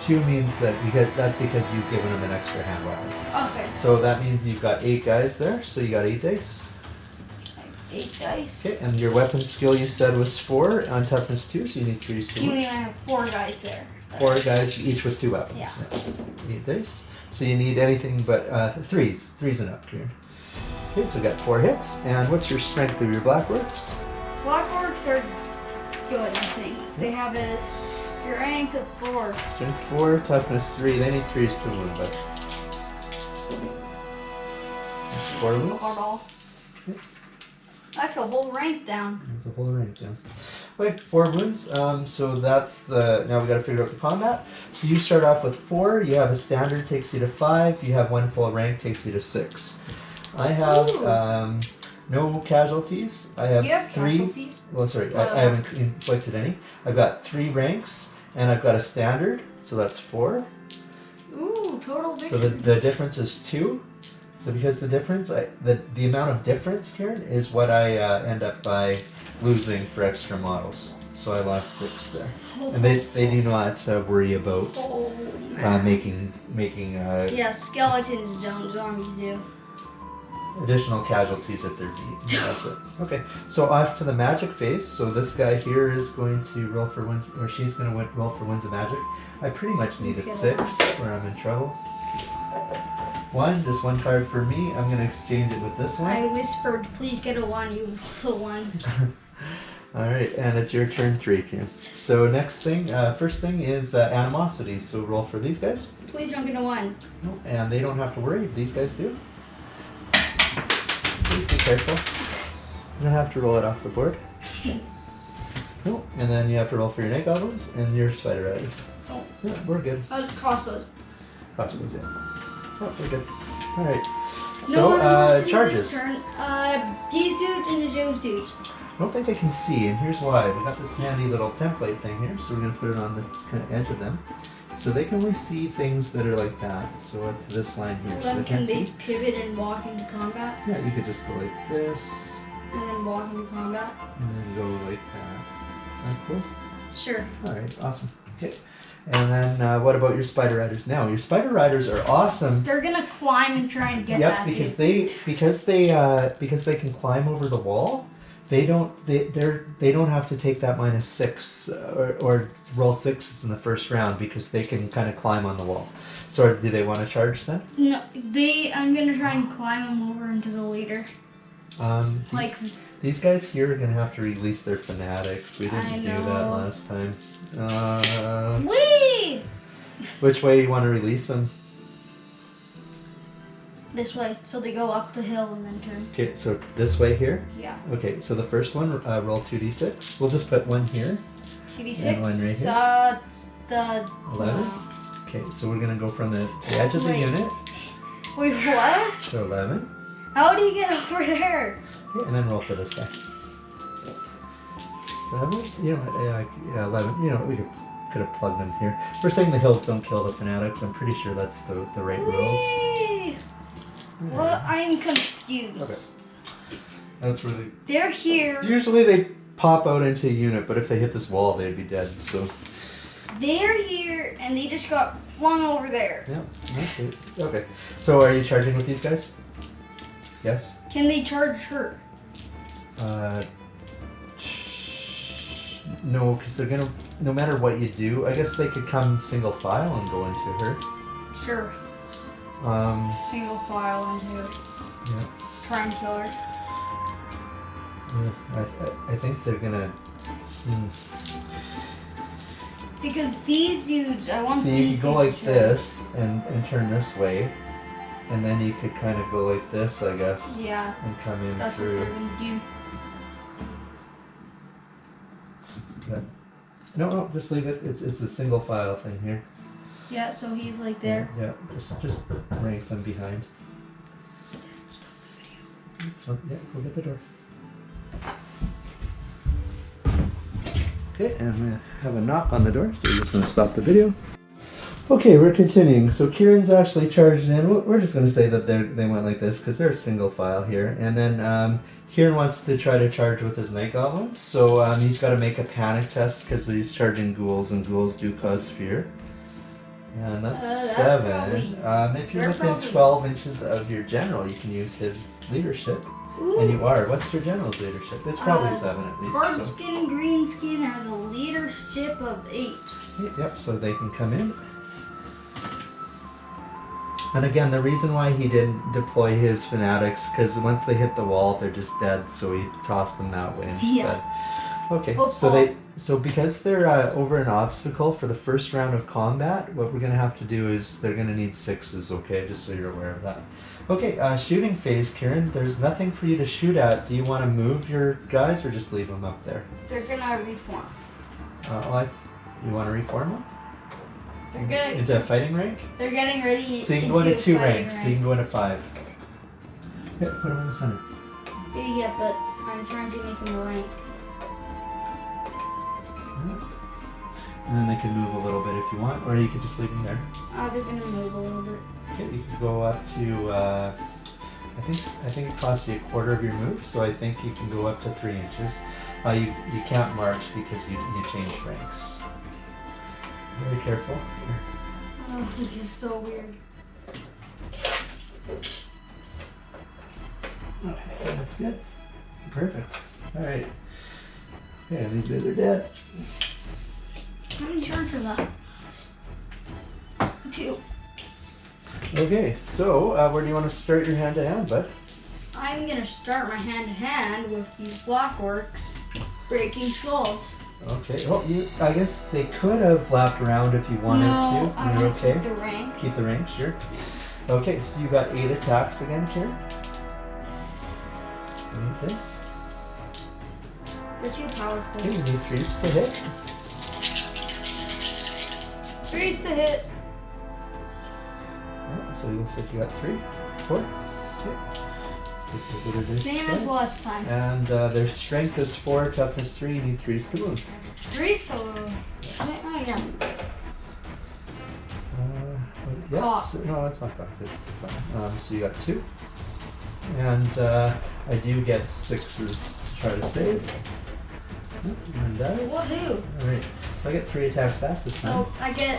2 means that that's because you've given them an extra hand weapon. Okay. So that means you've got 8 guys there, so you got 8 dice. 8 dice. Okay, and your weapon skill you said was 4 on toughness 2, so you need 3 You to mean I have 4 guys there? 4 guys each with 2 weapons. Yeah. 8 dice. So you need anything but 3s. 3s and up, Kieran. Okay, so we got 4 hits. And what's your strength of your black orcs? Black orcs are good, I think. They have a strength of 4. Strength 4, toughness 3. They need 3s to wound, but 4 wounds. All. That's a whole rank down. That's a whole range down. Okay, 4 wounds. So that's the. Now we got to figure out the combat. So you start off with 4. You have a standard, takes you to 5. You have 1 full rank, takes you to 6. I have no casualties. I have, You have 3. casualties? Well, sorry, I haven't inflicted any. I've got 3 ranks, and I've got a standard. So that's 4. Ooh, total So victory. the difference is 2. So because the difference, the amount of difference, Karen, is what I end up by losing for extra models. So I lost 6 there, and they do not worry about making Yeah, skeletons don't, zombies do. additional casualties if they're beat. That's it. Okay, so off to the magic phase. So this guy here is going to roll for wins, or she's going to roll for winds of magic. I pretty much need a 6, or I'm in trouble. 1, just 1 card for me. I'm going to exchange it with this one. I whispered, please get a 1, you full 1. Alright, and it's your turn 3, Kim. So next thing, first thing is animosity. So roll for these guys. Please don't get a 1. Nope, and they don't have to worry. These guys do. Please be careful. You don't have to roll it off the board. Nope, and then you have to roll for your night goblins and your spider riders. Oh. Yeah, we're good. Crossbows. Crossbows, yeah. Oh, we're good. Alright. No So, animosity charges. this turn. These dudes and those dudes. I don't think I can see, and here's why. We got this handy little template thing here, so we're going to put it on the kind of edge of them. So they can only see things that are like that. So up to this line here, so Then they can can't they see. pivot and walk into combat? Yeah, you could just go like this, And then walk into combat? and then go like that. Is that cool? Sure. Alright, awesome. Okay. And then what about your spider riders? Now your spider riders are awesome. They're gonna climb and try and get Yep, back because in. because they can climb over the wall. They don't have to take that -6 or roll 6s in the first round because they can kind of climb on the wall. So do they want to charge then? No, I'm gonna try and climb them over into the leader. These guys here are gonna have to release their fanatics. We didn't do that last time. Whee! Which way do you want to release them? This way, so they go up the hill and then turn. Okay, so this way here? Yeah. Okay, so the first one, roll 2d6. We'll just put one here. 2d6. And one right here. It's the 11. Okay, so we're gonna go from the edge of the unit. Wait, what? So 11. How do you get over there? Okay, and then roll for this guy. 11? You know what? Yeah, 11. You know what? We could have plugged them here. We're saying the hills don't kill the fanatics. I'm pretty sure that's the right rules. Whee! Well, I'm confused. Okay. That's really. They're here. Usually they pop out into a unit, but if they hit this wall, they'd be dead. So. They're here, and they just got flung over there. Yeah. That's good. Okay. So are you charging with these guys? Yes. Can they charge her? No, because they're gonna. No matter what you do, I guess they could come single file and go into her. Sure. Single file into her. Yeah. Try and kill her. Yeah, I think they're gonna. Because these dudes, I want So these you dudes could go like to this and turn this way, and then you could kind of go like this, I guess. Yeah. And come in That's through. what they're gonna do. Yeah. No, just leave it. It's a single file thing here. Yeah, so he's like there. Yeah, just rank them behind. So, yeah, go get the door. Okay, and I'm gonna have a knock on the door, so we're just gonna stop the video. Okay, we're continuing. So Kieran's actually charged in. We're just gonna say that they went like this because they're a single file here, and then Kieran wants to try to charge with his night goblins. So he's got to make a panic test because he's charging ghouls, and ghouls do cause fear. And that's 7. If you're within 12 inches of your general, you can use his leadership. Ooh. And you are. What's your general's leadership? It's probably 7 at least. Hardskin Greenskin has a leadership of 8. Yep, so they can come in. And again, the reason why he didn't deploy his fanatics, because once they hit the wall, they're just dead, so he tossed them that way instead. Yeah. Okay, Football. so because they're over an obstacle for the first round of combat, what we're going to have to do is they're going to need 6s, okay, just so you're aware of that. Okay, shooting phase, Kieran. There's nothing for you to shoot at. Do you want to move your guys or just leave them up there? They're gonna reform. You want to reform them? They're gonna, Into a fighting rank? they're getting ready. So you can go into 2 fighting ranks, so you can go into 5. Yeah, put them in the center. Yeah, but I'm trying to make them a rank. And then they can move a little bit if you want, or you could just leave them there. They're gonna move a little bit. Okay, you could go up to, I think it costs you a quarter of your move, so I think you can go up to 3 inches. You can't march because you changed ranks. Very careful. Here. Oh, this is so weird. Okay, that's good. Perfect. Alright. Okay, these guys are dead. How many turns are left? 2. Okay, so where do you want to start your hand-to-hand, bud? I'm gonna start my hand-to-hand with these block orcs breaking skulls. Okay, well, I guess they could have lapped around if you wanted to. I You're want to okay? keep the rank. Keep the rank, sure. Okay, so you got 8 attacks again, Kieran. Need this. They're too powerful. Okay, you need 3s to hit. 3's to hit. Yeah, so it looks like you got 3, 4. Okay. Let's take those other dice Same as aside. last time. And their strength is 4, toughness 3. You need 3s to wound. 3's to wound. Oh yeah. Yeah. Cock. So, no, it's not cock. It's fine. So you got 2. And I do get 6s to try to save. One die. Woohoo! Alright, so I get 3 attacks back this time. So I get,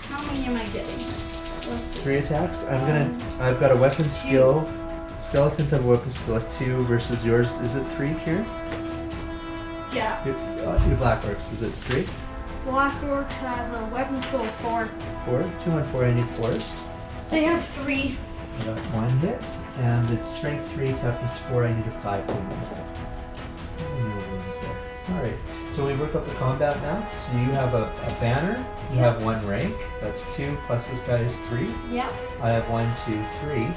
how many am I getting? Let's see. 3 attacks. I've got a weapon skill. Skeletons have a weapon skill of 2 versus yours. Is it 3 here? Yeah. Your Black Orcs, is it 3? Black Orcs has a weapon skill of 4. 4? 2 on 4, I need 4s. They have 3. I got 1 hit, and it's strength 3, toughness 4, I need a 5 to wound. No wounds there. Alright, so we work up the combat now. So you have a banner, you have 1 rank, that's 2, plus this guy is 3. Yeah. I have 1, 2, 3.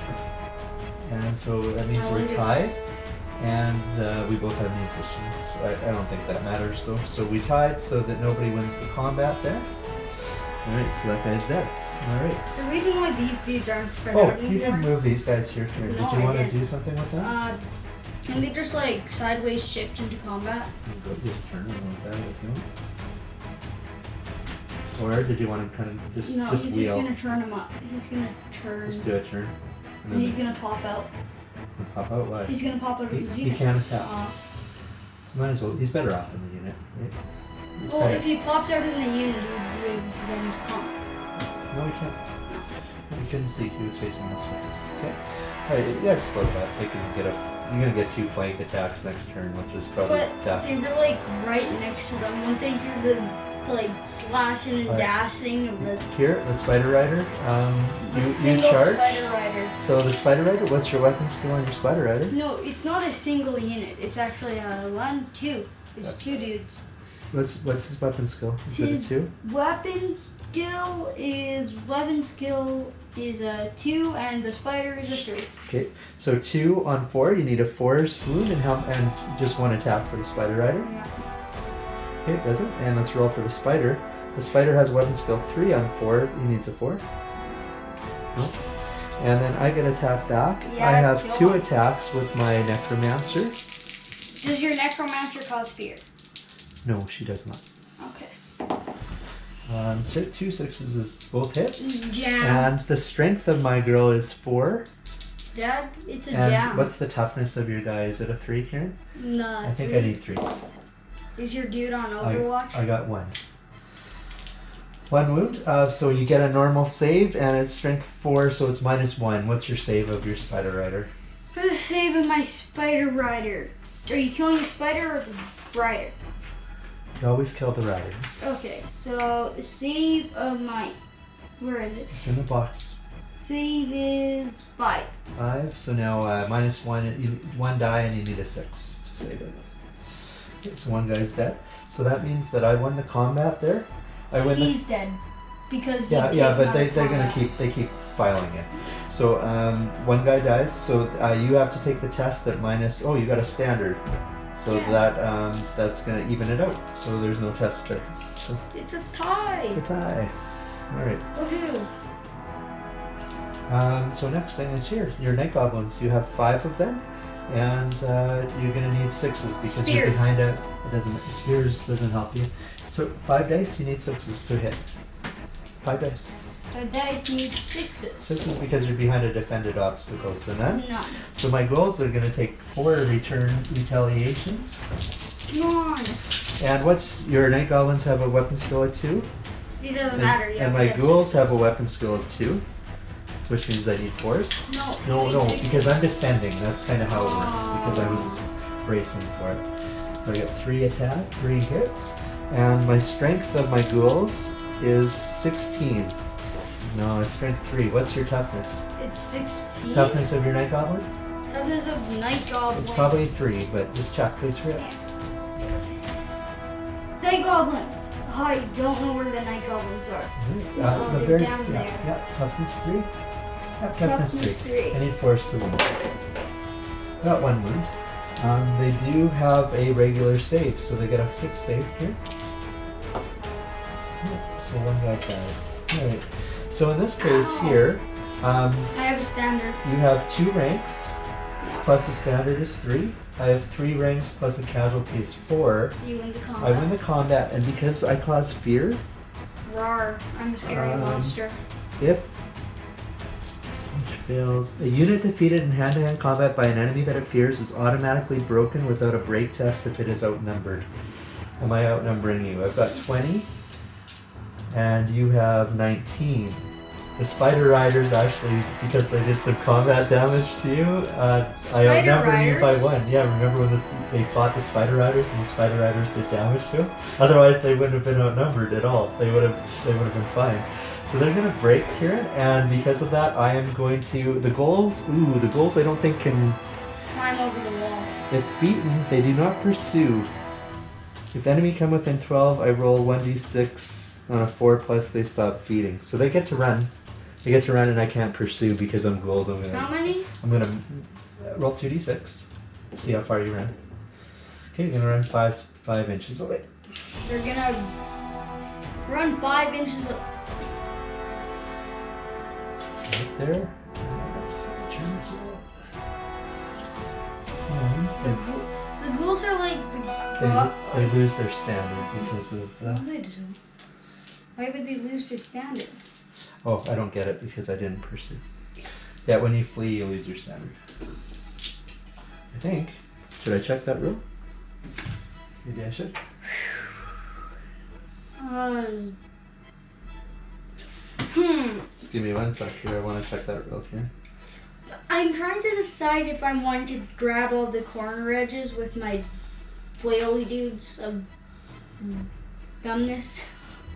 And so that means we're tied. And we both have musicians. I don't think that matters though. So we tied so that nobody wins the combat there. Alright, so that guy's dead. Alright. The reason why these dudes aren't spread Oh, out you anymore. can move these guys here. No, Did you I want to didn't. do something with that? Can they just like sideways shift into combat? Just turn them like that if you want. Or did you want to kind of just No, he's wheel? just gonna turn him up. He's gonna turn. Just do a turn. And he's gonna pop out. Pop out what? He's gonna pop out of his He unit. can't attack. Might as well. He's better off in the unit, right? He's Well, kinda- if he popped out in the unit, he would be able to get into combat. No, we can't. We couldn't see he was facing this way. Okay. Alright, yeah, just go that. So you can get you're gonna get 2 flank attacks next turn, which is probably But tough. they were like right next to them. Wouldn't they hear the like slashing and Alright. dashing of the Here, the Spider Rider. You single charge. Spider Rider? So the Spider Rider, what's your weapon skill on your Spider Rider? No, it's not a single unit. It's actually a 1, 2. It's 2 dudes. What's his weapon skill? Is it a His 2? weapon skill is a 2 and the spider is a 3. Okay, so 2 on 4, you need a 4 swoon and just 1 attack for the Spider Rider. Yeah. Okay, it doesn't. And let's roll for the Spider. The Spider has weapon skill 3 on 4. He needs a 4. Nope. And then I get attack back. Yeah, I have kill 2 him. attacks with my Necromancer. Does your Necromancer cause fear? No, she does not. Okay. 2 6s is both hits. Jam. And the strength of my girl is 4. Dad, it's a And jam. what's the toughness of your guy? Is it a 3 here? No. I think I need 3s. Is your dude on Overwatch? I got 1. 1 wound. So you get a normal save, and it's strength 4, so it's -1. What's your save of your Spider Rider? Who's saving my Spider Rider? Are you killing the spider or the rider? You always kill the rider. Okay, so the save of my... Where is it? It's in the box. Save is 5. 5. So now -1. You 1 die, and you need a 6 to save it. Okay, so 1 guy's dead. So that means that I won the combat there. I win. He's dead. Because you Yeah, take yeah, him but out they're of gonna combat. keep filing it. So 1 guy dies. So you have to take the test at minus. Oh, you got a standard. So Yeah. that's gonna even it out. So there's no test there. So It's a tie. it's a tie. All right. Woohoo. So next thing is here. Your night goblins. You have 5 of them, and you're gonna need 6s because you're Spears. behind a. It doesn't. Spears doesn't help you. So 5 dice. You need 6s to hit. 5 dice. The dice need 6s. 6s because you're behind a defended obstacle. So none. None. So my goals are going to take 4 return retaliations. Come on. And what's your night goblins have a weapon skill of 2? It doesn't matter. You And have to my get ghouls have a 6s. weapon skill of 2, which means I need 4s. No. No, you no, need 6s. because I'm defending. That's kind of how it works because I was bracing for it. So I get 3 attack, 3 hits, and my strength of my ghouls is 16. No, it's strength 3. What's your toughness? It's 16. Toughness of your night goblin? Toughness of night goblin. It's probably 3, but just check please for it. Night goblins. Oh, I don't know where the night goblins are. The they're very, down there. Yeah, toughness 3. Yeah, Toughness toughness 3. I need force to wound. Got 1 wound. They do have a regular save, so they get a 6 save here. Yeah, so 1 guy died. Alright. So in this case here, I have a standard. you have 2 ranks, plus a standard is 3. I have 3 ranks plus a casualty is 4. You win the I combat. win the combat, and because I cause fear, Roar. I'm a scary monster. if which fails, a unit defeated in hand-to-hand combat by an enemy that it fears is automatically broken without a break test if it is outnumbered. am I outnumbering you? I've got 20, and you have 19. The Spider Riders actually, because they did some combat damage to you, I outnumber you by 1. Yeah, remember when they fought the Spider Riders and the Spider Riders did damage to them? Otherwise, they wouldn't have been outnumbered at all. They would have been fine. So they're going to break Kieran, and because of that, I am going to... The goals I don't think can... Climb over the wall. If beaten, they do not pursue. If enemy come within 12, I roll 1d6 on a 4 plus they stop feeding. So they get to run. They get to run and I can't pursue because I'm ghouls. How many? I'm going to roll 2d6. See how far you run. Okay, you're going to run 5 inches away. They're going to run 5 inches away. Right there. The ghouls are like... They lose their standard because of... No, they don't. Why would they lose their standard? Oh, I don't get it because I didn't pursue. Yeah, when you flee, you lose your standard. I think. Should I check that rule? Maybe I should. Just give me 1 sec here. I want to check that rule here. I'm trying to decide if I want to grab all the corner edges with my flaily dudes of dumbness.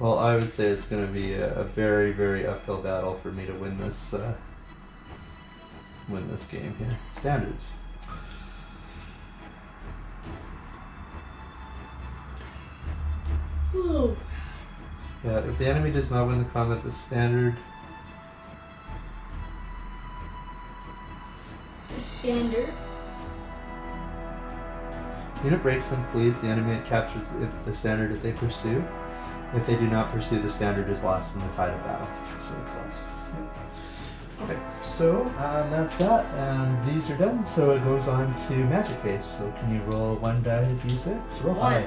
Well, I would say it's going to be a very, very uphill battle for me to win this game here. Standards. Ooh. Yeah, if the enemy does not win the combat, the standard... The standard? Unit breaks and flees, the enemy captures the standard if they pursue. If they do not pursue, the standard is lost in the tide of battle. So it's lost. Yeah. Okay, so that's that, and these are done. So it goes on to Magic Face. So can you roll 1 die d6? Roll high.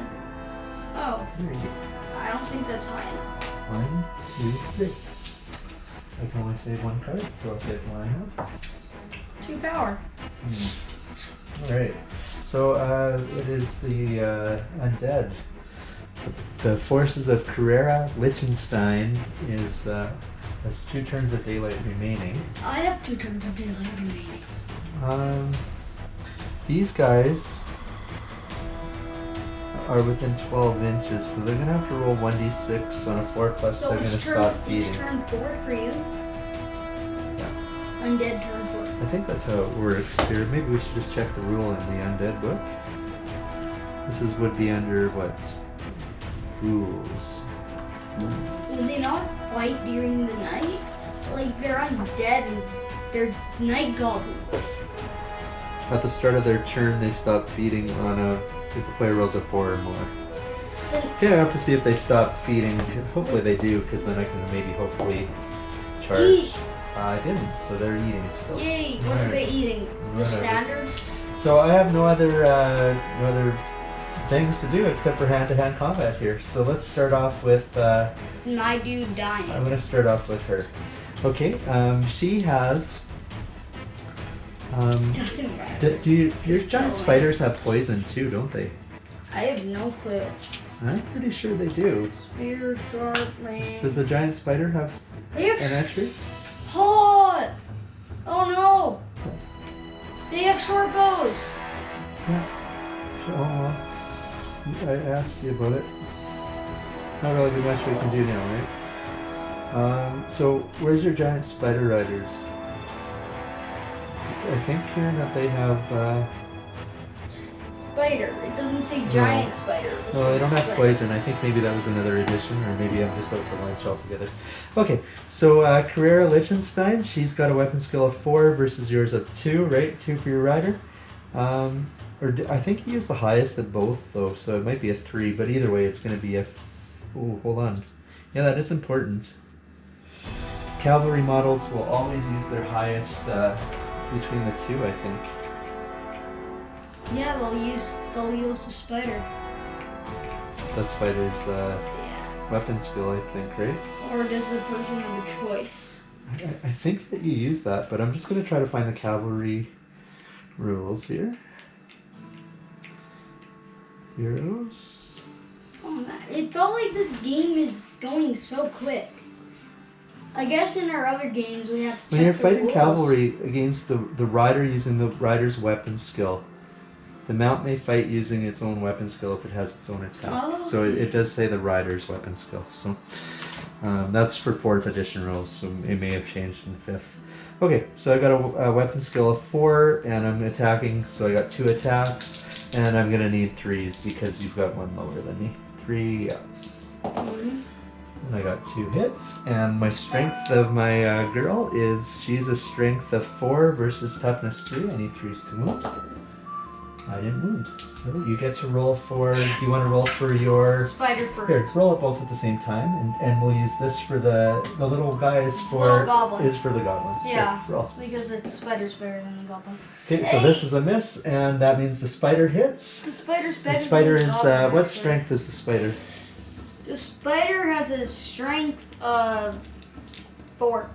Oh. There you go. I don't think that's high enough. 1, 2, 3. I can only save 1 card, so I'll save the one I have. 2 power. Alright, so it is the Undead. The forces of Carreria Lichenstein has 2 turns of daylight remaining. I have 2 turns of daylight remaining. These guys are within 12 inches, so they're going to have to roll 1d6 on a 4 plus. So they're going to stop feeding. It's turn 4 for you? Yeah. Undead turn 4. I think that's how it works here. Maybe we should just check the rule in the Undead book. Would be under what? Rules. Will they not fight during the night? Like, they're undead and they're night goblins. At the start of their turn, they stop feeding if the player rolls a 4 or more. Okay, I have to see if they stop feeding. Hopefully they do, because then I can maybe hopefully charge. Eat. I didn't, so they're eating still. Yay! What are they eating? The standard? So I have no other things to do except for hand-to-hand combat here. So let's start off with... My dude dying. I'm going to start off with her. Okay, she has... Doesn't matter. Your giant spiders have poison too, don't they? I have no clue. I'm pretty sure they do. Spear, sharp, lance. Does the giant spider have an entry? Hot! Oh no! They have short bows! Yeah. Oh, well. I asked you about it. Not really much we can do now, right? So, where's your giant spider riders? I think here that they have... Spider. It doesn't say giant spider. No, they don't have poison. I think maybe that was another edition, or maybe I'm just out for lunch altogether. Okay, so Carreria Lichenstein, she's got a weapon skill of 4 versus yours of 2, right? 2 for your rider. I think you use the highest of both, though, so it might be a 3, but either way, it's going to be a... Oh, hold on. Yeah, that is important. Cavalry models will always use their highest between the 2, I think. Yeah, they'll use the spider. That spider's weapon skill, I think, right? Or does the person have a choice? I think that you use that, but I'm just going to try to find the cavalry rules here. Heroes. It felt like this game is going so quick. I guess in our other games we have to When check you're the fighting rules. cavalry against the rider using the rider's weapon skill, the mount may fight using its own weapon skill if it has its own attack. Oh, So it does say the rider's weapon skill. So that's for 4th edition rules, so it may have changed in 5th. Okay, so I got a weapon skill of 4, and I'm attacking, so I got 2 attacks, and I'm going to need 3s because you've got 1 lower than me. 3, yeah. Mhm. And I got 2 hits, and my strength of my girl is, she's a strength of 4 versus toughness 3. I need 3s to wound. I didn't wound. So you get to roll for, do you want to roll for your... Spider first. Here, roll it both at the same time, and we'll use this for the little guys for... Little goblin. Is for the goblin. Yeah, Sure, roll. because the spider's better than the goblin. Okay, so this is a miss, and that means the spider hits. The spider's The better spider than the is, goblin. what actually. strength is the spider? The spider has a strength of 4.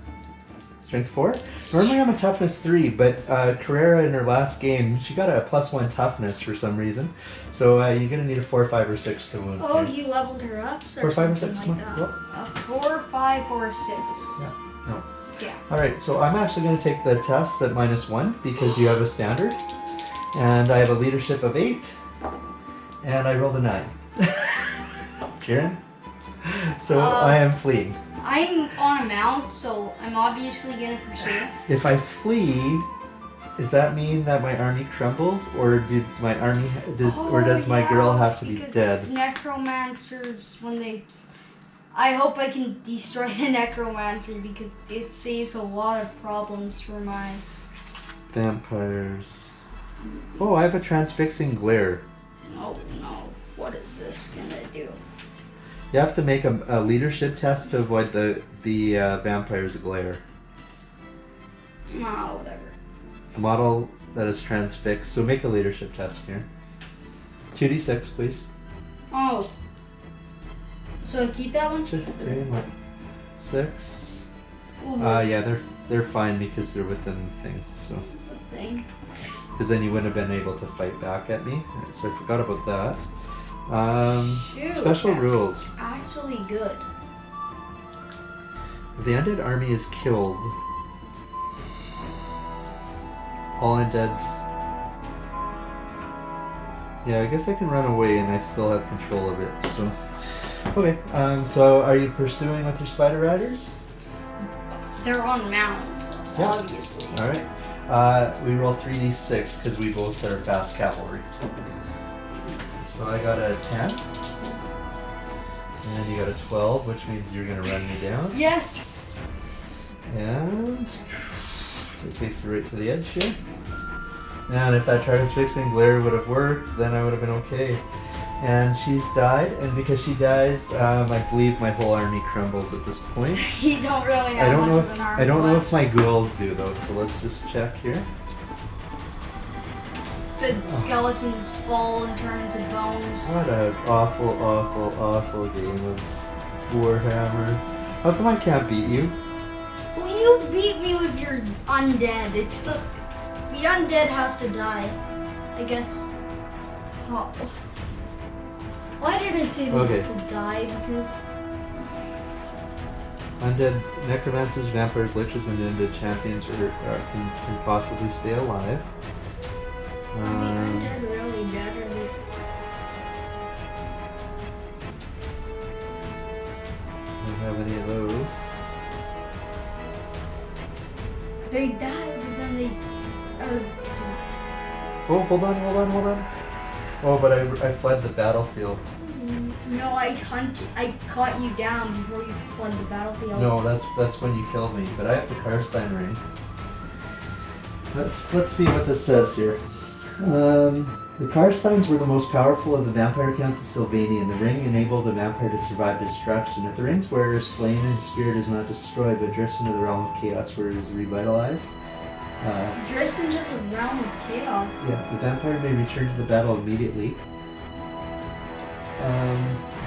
Strength 4? Normally I'm a toughness 3, but Carreria in her last game, she got a +1 toughness for some reason. So you're going to need a 4, 5, or 6 to wound. Oh, here. you leveled her up? 4, 5, or 6? Like Come that. on, roll. 4, 5, or 6. Yeah, no. Yeah. Alright, so I'm actually going to take the test at -1 because you have a standard. And I have a leadership of 8. And I rolled a 9. Kieran? So I am fleeing. I'm on a mount, so I'm obviously gonna pursue. If I flee, does that mean that my army crumbles, or does my army does my girl have to be because dead? Necromancers, when they... I hope I can destroy the Necromancer because it saves a lot of problems for my... Vampires. Oh, I have a transfixing glare. Oh no, what is this gonna do? You have to make a leadership test to avoid the vampire's glare. Ah, whatever. A model that is transfixed. So make a leadership test here. 2d6, please. Oh. So keep that one? 6. Ooh, Yeah, they're fine because they're within the thing. So. the thing. Because then you wouldn't have been able to fight back at me. So I forgot about that. Shoot, Special that's rules. actually good. If the undead army is killed, all undead... Yeah, I guess I can run away and I still have control of it, so... Okay, so are you pursuing with your spider riders? They're on mounts, Yeah. obviously. Alright. We roll 3d6 because we both are fast cavalry. So I got a 10. And you got a 12, which means you're going to run me down. Yes! And it takes you right to the edge here. And if that transfixing glare would have worked, then I would have been okay. And she's died, and because she dies, I believe my whole army crumbles at this point. You don't really have I don't know much if of an army I don't know left. if my ghouls do though. So let's just check here. The skeletons fall and turn into bones. What an awful, awful, awful game of Warhammer. How come I can't beat you? Well, you beat me with your undead. It's the undead have to die. I guess. Oh. Why did I say they Okay. have to die? Because Undead necromancers, vampires, liches, and undead champions can possibly stay alive. are the undead really dead or they... Don't have any of those. They died, but then they are... Oh, hold on. Oh, but I fled the battlefield. No, I caught you down before you fled the battlefield. No, that's when you killed me. But I have the Karstein ring. Let's see what this says here. The Karsteins were the most powerful of the vampire counts of Sylvania, and the ring enables a vampire to survive destruction. If the ring's wearer is slain and his spirit is not destroyed, but drifts into the realm of chaos where it is revitalized. Dressed into the realm of chaos. Yeah, the vampire may return to the battle immediately.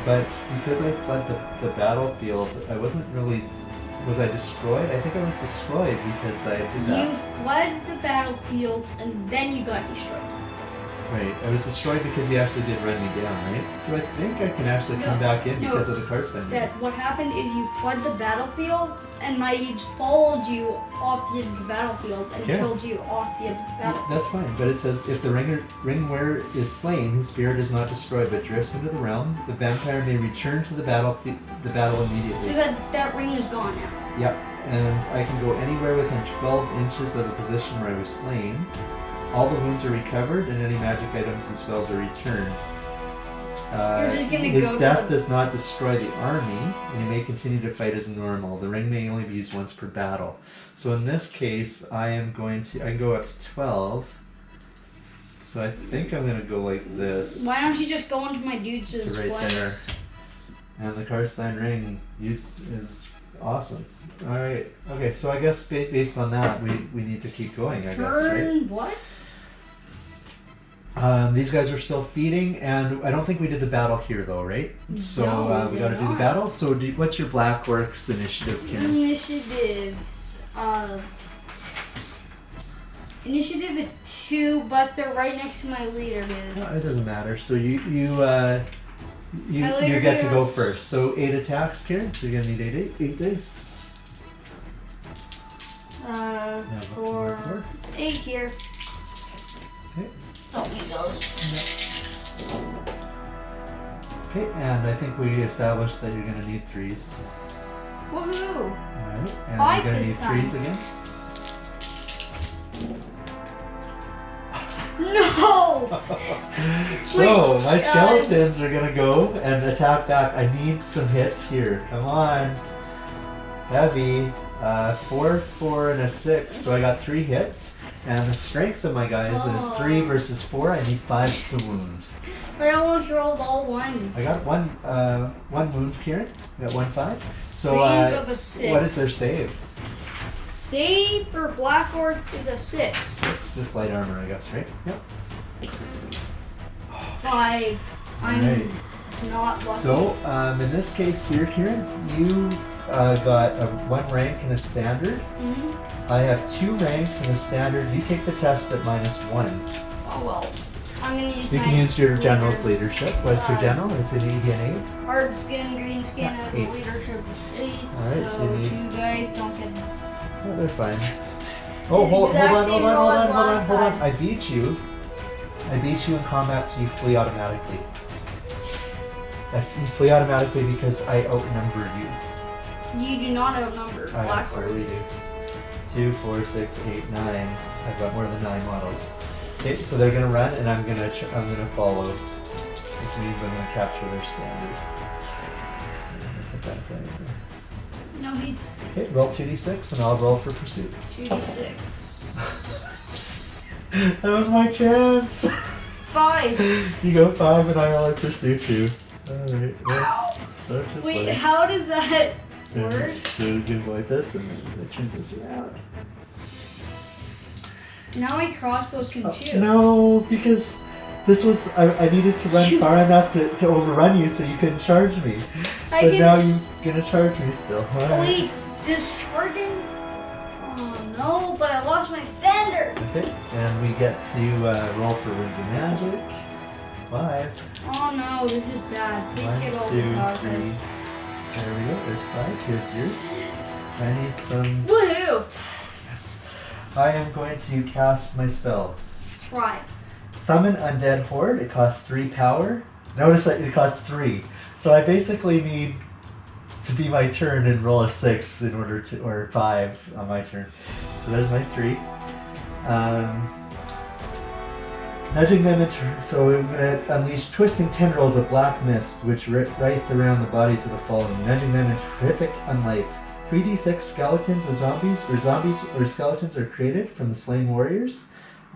But because I fled the battlefield, I wasn't really... Was I destroyed? I think I was destroyed because I did that. You fled the battlefield and then you got destroyed. Right, I was destroyed because you actually did run me down, right? So I think I can actually come back in because of the Carstein. That what happened is you fled the battlefield, and my mage followed you off the edge of the battlefield and killed you off the edge of the battlefield. That's fine, but it says if the ring wearer is slain, his spirit is not destroyed but drifts into the realm. The vampire may return to the battle immediately. So that ring is gone now. Yep, and I can go anywhere within 12 inches of the position where I was slain. All the wounds are recovered, and any magic items and spells are returned. His death does not destroy the army, and he may continue to fight as normal. The ring may only be used once per battle. So in this case, I can go up to 12. So I think I'm going to go like this. Why don't you just go into my dude's right there. And the Carstein ring is awesome. Alright, okay, so I guess based on that, we need to keep going, I guess, right? Turn what? These guys are still feeding, and I don't think we did the battle here, though, right? So No, we got to do the battle. So what's your Black Orcs initiative, Karen? Initiatives. Initiative is 2, but they're right next to my leader, dude. No, it doesn't matter. So you get to go first. So 8 attacks, Karen. So you're gonna need 8 dice. For 8 here. Okay. Help me goes. Okay, and I think we established that you're gonna need 3s. Woohoo! Alright, and 5 you're gonna this need time. 3s again. No! So my skeletons are gonna go and attack back. I need some hits here. Come on. Heavy. 4, 4, and a 6. So I got 3 hits. And the strength of my guys is 3 versus 4. I need 5 to wound. I almost rolled all 1s. I got one wound, Kieran. I got 1 5. So Save of a 6. what is their save? Save for Black Orcs is a 6. It's just light armor, I guess, right? Yep. 5. I'm not lucky. So in this case here, Kieran, you got a 1 rank and a standard. Mm-hmm. I have 2 ranks and a standard. You take the test at -1. Oh well. I'm gonna use You can use your general's leadership. What's your general? Is it an 8? Hardskin Greenskin has a 8. leadership of 8. Alright, so you need... 2 guys don't get Oh, they're fine. Oh, hold on. I beat you. I beat you in combat, so you flee automatically. You flee automatically because I outnumbered you. You do not outnumber I Black absolutely Orcs. do. 2, 4, 6, 8, 9. I've got more than 9 models. Okay, so they're gonna run, and I'm gonna follow. Which means I'm gonna capture their standard. Put that there. No, he's Okay, roll 2d6, and I'll roll for pursuit. 2d6. That was my chance. 5. You go 5, and I roll pursue 2. Alright, well, so just Wait, like, how does that work? so do like this, and then I turn this around. Now my crossbows can shoot. No, because this was I needed to run far enough to overrun you, so you couldn't charge me. But now you're gonna charge me still. Right. Wait, discharging? Oh no, but I lost my standard. Okay, and we get to roll for Winds of Magic. 5. Oh no, this is bad. Please get 1, all 2, the power. 3. There we go. There's 5. Here's yours. I need some. Woohoo! Yes. I am going to cast my spell. Try. Summon Undead Horde. It costs 3 power. Notice that it costs 3. So I basically need to be my turn and roll a 6 in order to, or 5 on my turn. So there's my 3. Nudging them into, so I'm going to unleash twisting tendrils of black mist, which writhe around the bodies of the fallen, nudging them into horrific unlife. 3d6 skeletons of zombies or skeletons are created from the slain warriors,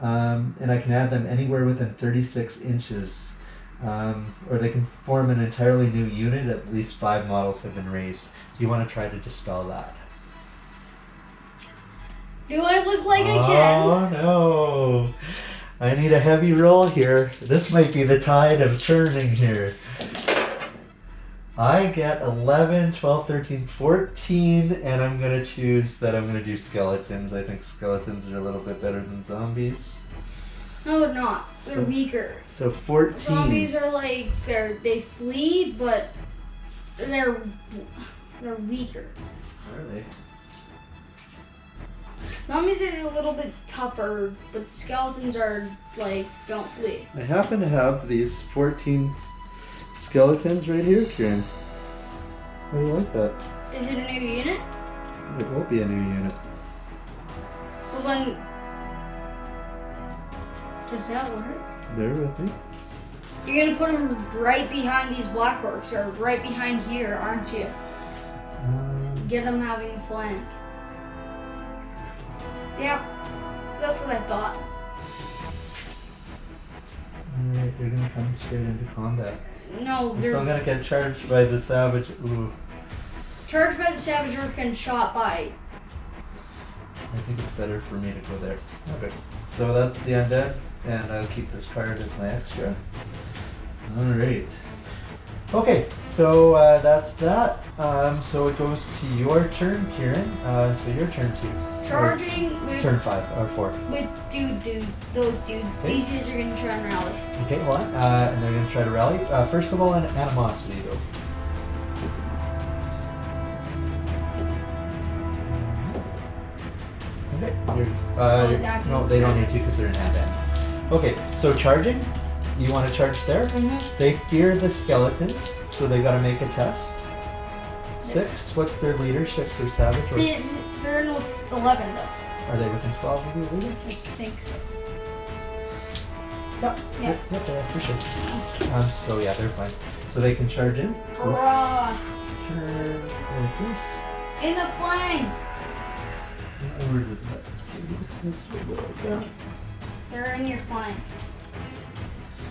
and I can add them anywhere within 36 inches, or they can form an entirely new unit. At least 5 models have been raised. Do you want to try to dispel that? Do I look like I can? Oh no! I need a heavy roll here. This might be the tide of turning here. I get 11, 12, 13, 14, and I'm going to choose that I'm going to do skeletons. I think skeletons are a little bit better than zombies. No, they're not. They're So- weaker. So 14. Zombies are like they flee, but they're weaker. Are they? Zombies are a little bit tougher, but skeletons are like don't flee. I happen to have these 14 skeletons right here, Kieran. How do you like that? Is it a new unit? It will be a new unit. Well then, does that work? Bear with me. You're gonna put them right behind these black orcs, or right behind here, aren't you? Get them having a flank. Yeah, that's what I thought. Alright, they're gonna come straight into combat. No, I'm they're still gonna get charged by the savage. Ooh. charged by the savage orc and shot by. I think it's better for me to go there. Okay. So that's the undead, and I'll keep this card as my extra. Alright. Okay, so that's that. So it goes to your turn, Kieran. So your turn 2. Charging with Turn 5 or 4. those dudes. Okay. These dudes are gonna try and rally. Okay, hold on. And they're gonna try to rally. First of all, an animosity though. Okay. Exactly. No, they don't need to because they're in hand. Okay, so charging. You want to charge there? Mm-hmm. They fear the skeletons, so they got to make a test. 6. What's their leadership for savage? Or They're in with 11 though. are they within 12 of you leader? I think so. Yeah. Yeah. Yep, for sure. So yeah, they're fine. So they can charge in. Hurrah! Turn like this. In the flank! Where does that? This will go like that. They're in your flank.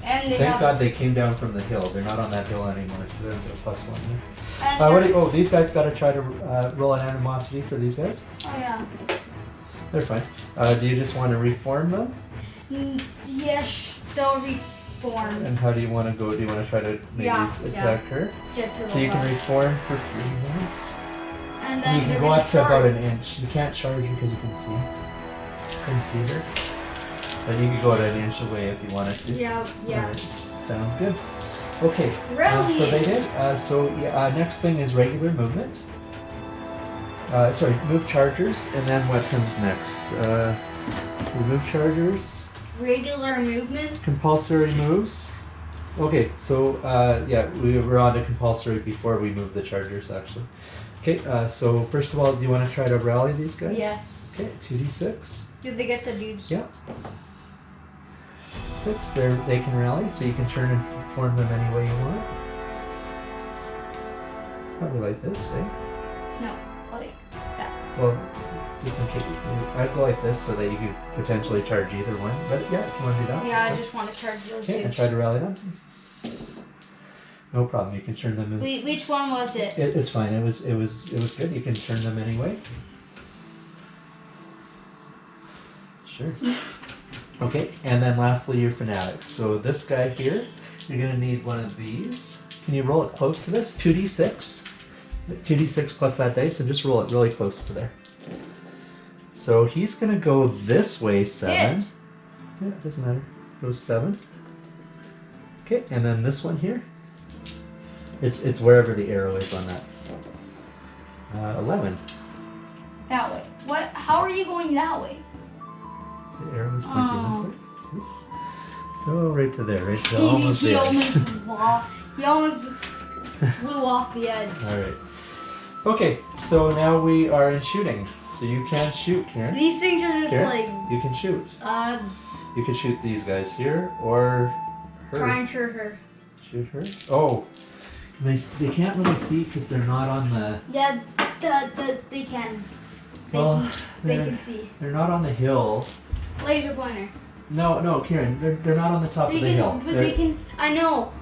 And they Thank have. God they came down from the hill. They're not on that hill anymore, so they don't get a +1 there. And These guys got to try to roll an animosity for these guys. oh yeah. They're fine. Do you just want to reform them? Yes, they'll reform. And how do you want to go? Do you want to try to maybe attack her? Get to So the you can left. reform for 3 minutes. And And then you they're can go gonna up to about charge. an inch. You can't charge her because you can see. Can see her. But you could go at an inch away if you wanted to. Yeah, yeah. Alright, sounds good. Okay, Rowdy. so they did. Next thing is regular movement. Move chargers, and then what comes next? Remove chargers, Regular movement. compulsory moves. Okay, so we were on to compulsory before we moved the chargers actually. Okay, so first of all, do you want to try to rally these guys? Yes. Okay, 2d6. Did they get the dudes? Yeah. 6, they can rally, so you can turn and form them any way you want. Probably like this, eh? No, like that. Well, just in case, I'd go like this so that you could potentially charge either one. But yeah, if you want to do that. Yeah, I okay. just want to charge those Okay, and dudes. try to rally them. No problem. You can turn them in. Which one was it? It's fine. It was good. You can turn them anyway. Sure. Okay, and then lastly, your fanatics. So this guy here, you're gonna need one of these. Can you roll it close to this? 2d6. 2d6 plus that dice, so just roll it really close to there. So he's gonna go this way 7. Hit. Yeah, it doesn't matter. Goes 7. Okay, and then this one here. It's wherever the arrow is on that. 11. That way. What? How are you going that way? The arrow is pointing this way. See? So right to there, right to He almost the edge. he almost flew off the edge. All right. Okay, so now we are in shooting. So you can shoot, Karen. These things are just Karen, you can shoot. You can shoot these guys here or her. try and shoot her. Shoot her. Oh, they can't really see because they're not on the. Yeah, they can. They can see. They're not on the hill. Laser pointer. No, Kieran. They're not on the top of the hill. But they can. I know.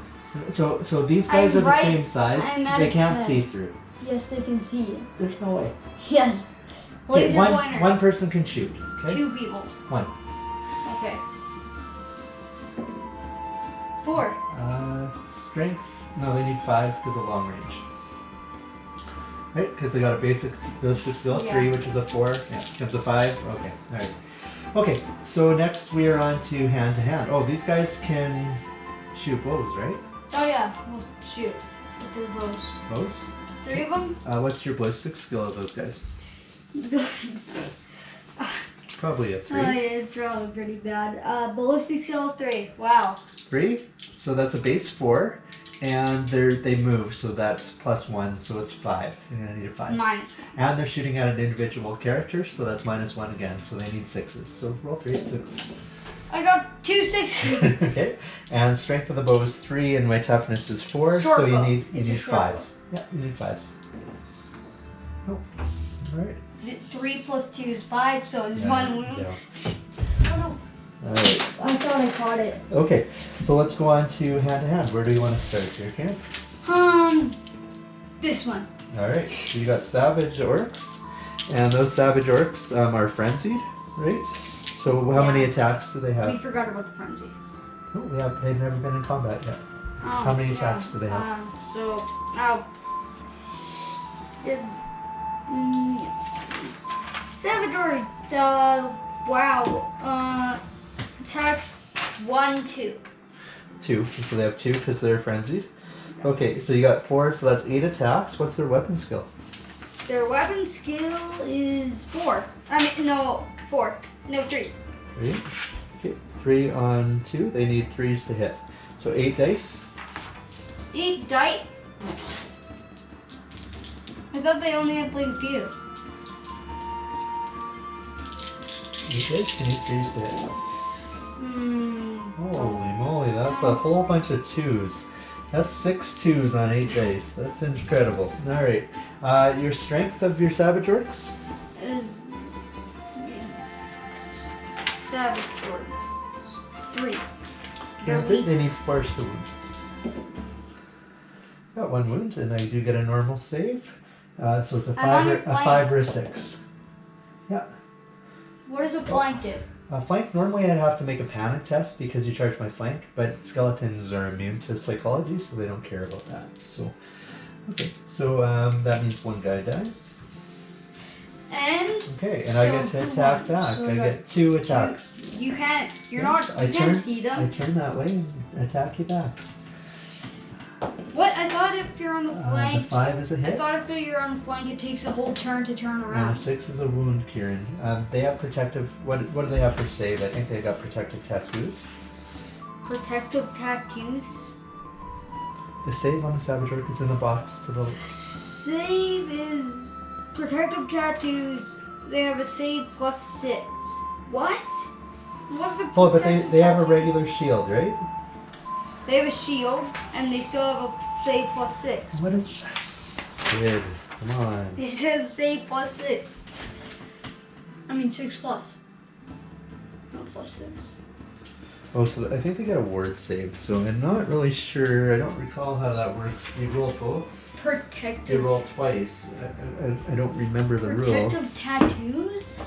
So these guys I'm are the right- same size. I'm at They its can't head. see through. Yes, they can see it. There's no way. Yes. Okay, Laser pointer. one person can shoot. Okay. 2 people. 1. Okay. 4. Strength. No, they need 5s because of long range. Right? Because they got a basic ballistic skill, Yeah. 3, which is a 4. Yeah, becomes a 5. Okay. All right. Okay, so next we are on to hand. Oh, these guys can shoot bows, right? Oh yeah, we'll shoot with their bows. Bows? 3 of them? What's your ballistic skill of those guys? Probably a 3. Oh yeah, it's probably pretty bad. Ballistic skill 3. Wow. 3? So that's a base 4. And they move, so that's +1, so it's 5. You're gonna need a 5. -1. And they're shooting at an individual character, so that's -1 again. So they need 6s. So roll 3, 6. I got 2 6s. Okay. And strength of the bow is 3, and my toughness is 4. Short so you bow. need It's a 5s. Yeah, you need 5s. Oh, all right. 3 + 2 is 5, so it's Yeah, 1 wound. yeah. Oh no. All right. I thought I caught it. Okay, so let's go on to hand. Where do you want to start here, Karen? This one. All right, so you got savage orcs, and those savage orcs are frenzied, right? So how many attacks do they We have? forgot about the frenzy. Oh, they've never been in combat yet. How many attacks do they have? Savage orc. Wow. Attacks 1, 2. 2, so they have 2 because they're frenzied. Okay, so you got 4, so that's 8 attacks. What's their weapon skill? Their weapon skill is 4. 4. No, 3. 3. Okay, 3 on 2. They need 3s to hit. So 8 dice. 8 dice? I thought they only had like a few. 8 dice, you need 3s to hit. Holy moly, that's a whole bunch of 2s. That's 6 2s on 8 dice. That's incredible. Alright. Your strength of your savage orcs? Savage orcs. 3. Yeah, they need 4 to wound. Got 1 wound, and I do get a normal save. So it's a 5 or a 6. Yeah. What does a flank do? Flank, normally I'd have to make a panic test because you charge my flank, but skeletons are immune to psychology, so they don't care about that. So, okay, so that means 1 guy dies. And okay, and I get to attack back. So I get 2 attacks. You can't. You I can't see them. I turn that way and attack you back. What? I thought if you're on the flank. The 5 is a I hit. thought if you're on the flank, it takes a whole turn to turn And around. a 6 is a wound, Kieran. They have protective. What do they have for save? I think they got protective tattoos. Protective tattoos. The save on the savage orc is in the box to the. Save is protective tattoos. They have a save +6. What? What are the Oh, but protective they have a tattoos? regular shield, right? They have a shield, and they still have a save +6. What is that? Kid, come on. It says save +6. I mean 6+. Not +6. Oh, so I think they got a ward save, so I'm not really sure. I don't recall how that works. You roll both? You Protective. roll twice. I don't remember the rule. Protective tattoos?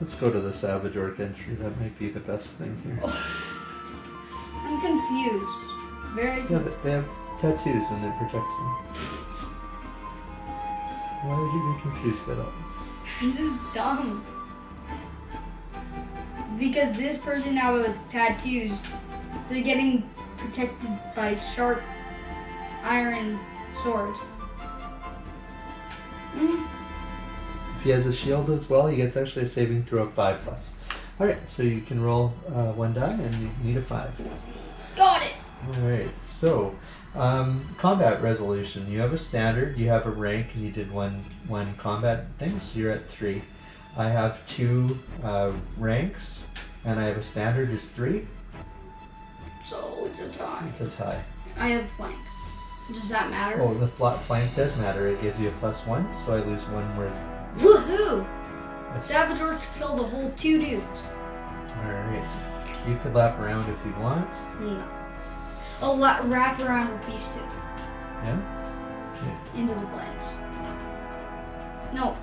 Let's go to the savage orc entry. That might be the best thing here. I'm confused. Very Yeah, but they have tattoos and it protects them. Why would you be confused by that? This is dumb. Because this person now with tattoos, they're getting protected by sharp iron swords. If he has a shield as well, he gets actually a saving throw of 5+. Alright, so you can roll 1 die and you need a 5. Got it! Alright, so combat resolution. You have a standard, you have a rank, and you did one combat thing, so you're at 3. I have 2 ranks, and I have a standard is 3. So it's a tie. It's a tie. I have flank. Does that matter? Oh, the flank does matter. It gives you a +1, so I lose 1 worth. Woohoo! That's- Savage Orcs killed a whole 2 dudes. Alright. You could lap around if you want. No. I'll wrap around with these 2. Yeah? Into the flanks. No.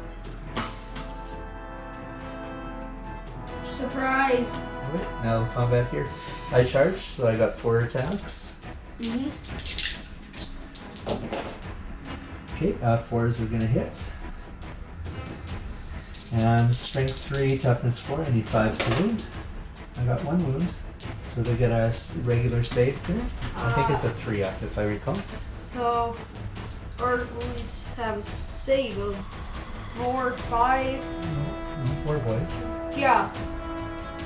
Surprise. Alright, now the combat here. I charged, so I got 4 attacks. Okay, 4s are gonna hit. And strength 3, toughness 4. I need 5 to wound. I got 1 wound. So they get a regular save here. I think it's a 3 up if I recall. So, Orcs have a save of 4, 5. No, 4 boys. Yeah.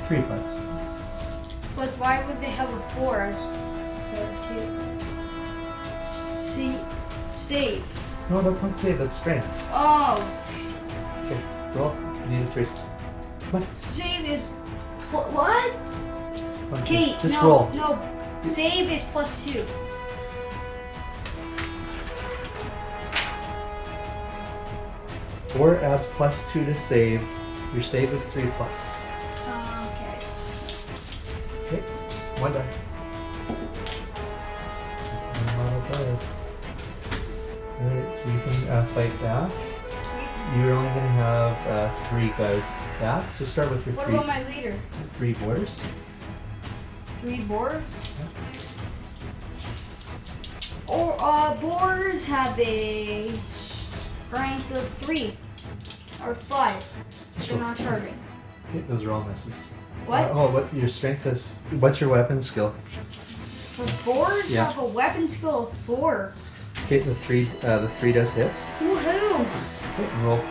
3 plus. But why would they have a 4 as See, save. No, that's not save, that's strength. Oh. Okay, roll. I need a 3. Come on. Save is what? Okay, Just no, roll. no. Save is +2. Or adds +2 to save. Your save is 3 plus. Okay. Okay, 1 die. Alright, so you can fight back. You're only going to have 3 guys back, so start with your What 3. about my leader? 3 boars. 3 boars? Or boars have a strength of 3 or 5. They're not charging. Okay, those are all misses. What? What your strength is? What's your weapon skill? The boars Yeah. have a weapon skill of 4. Okay, the 3 does hit. Woohoo! Okay, and roll 2.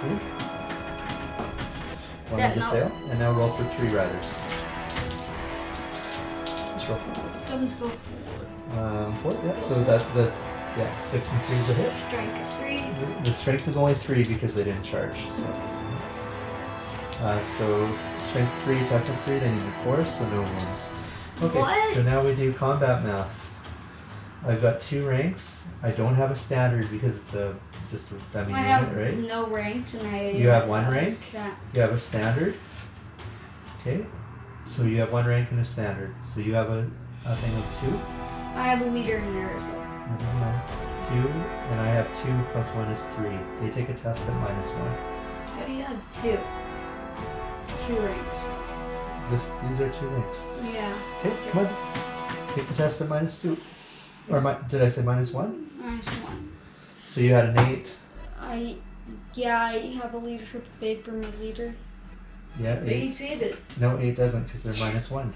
One Yeah, to no. fail, and now roll for 3 riders. Just roll. Weapon skill 4. 4. Yeah. So that's the 6 and 3 is a hit. Strength of 3. The strength is only 3 because they didn't charge. So strength 3, toughness 3. They needed 4, so no wounds. Okay. What? So now we do combat math. I've got 2 ranks. I don't have a standard because it's just a dummy I unit, have right? no ranks and I. You have 1 rank? That. You have a standard. Okay. So you have 1 rank and a standard. So you have a thing of 2. I have a leader in there as well. I don't know. 2, and I have 2 plus 1 is 3. They take a test at -1. How do you have 2? 2 ranks. These are 2 ranks. Yeah. Okay, come on. Take the test at -2. Or did I say -1? -1. So you had an 8. I have a leadership fade for my leader. Yeah, But you 8. saved it. No, 8 doesn't because they're -1.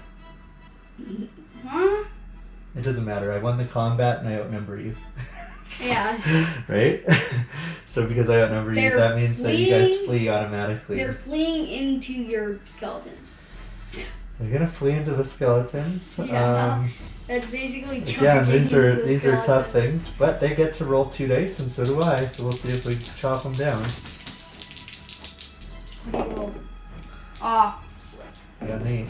Huh? It doesn't matter. I won the combat and I outnumber you. Yeah. Right? So because I outnumber you, They're that means that you guys fleeing- flee automatically. They're fleeing into your skeletons. They're gonna flee into the skeletons. Yeah. That's basically Again, charging these are into the these are tough skeletons. things, but they get to roll 2 dice, and so do I. So we'll see if we chop them down. What do you roll? Ah. I got an 8.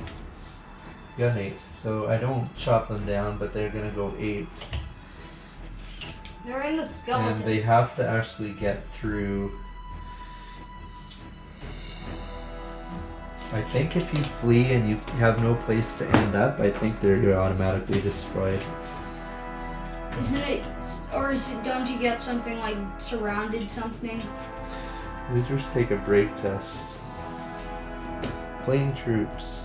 You got an 8. So I don't chop them down, but they're gonna go 8, They're in the skeletons. and they have to actually get through. I think if you flee and you have no place to end up, I think they're automatically destroyed. Isn't it, or is it, don't you get something like surrounded something? Losers take a break test. Plain troops.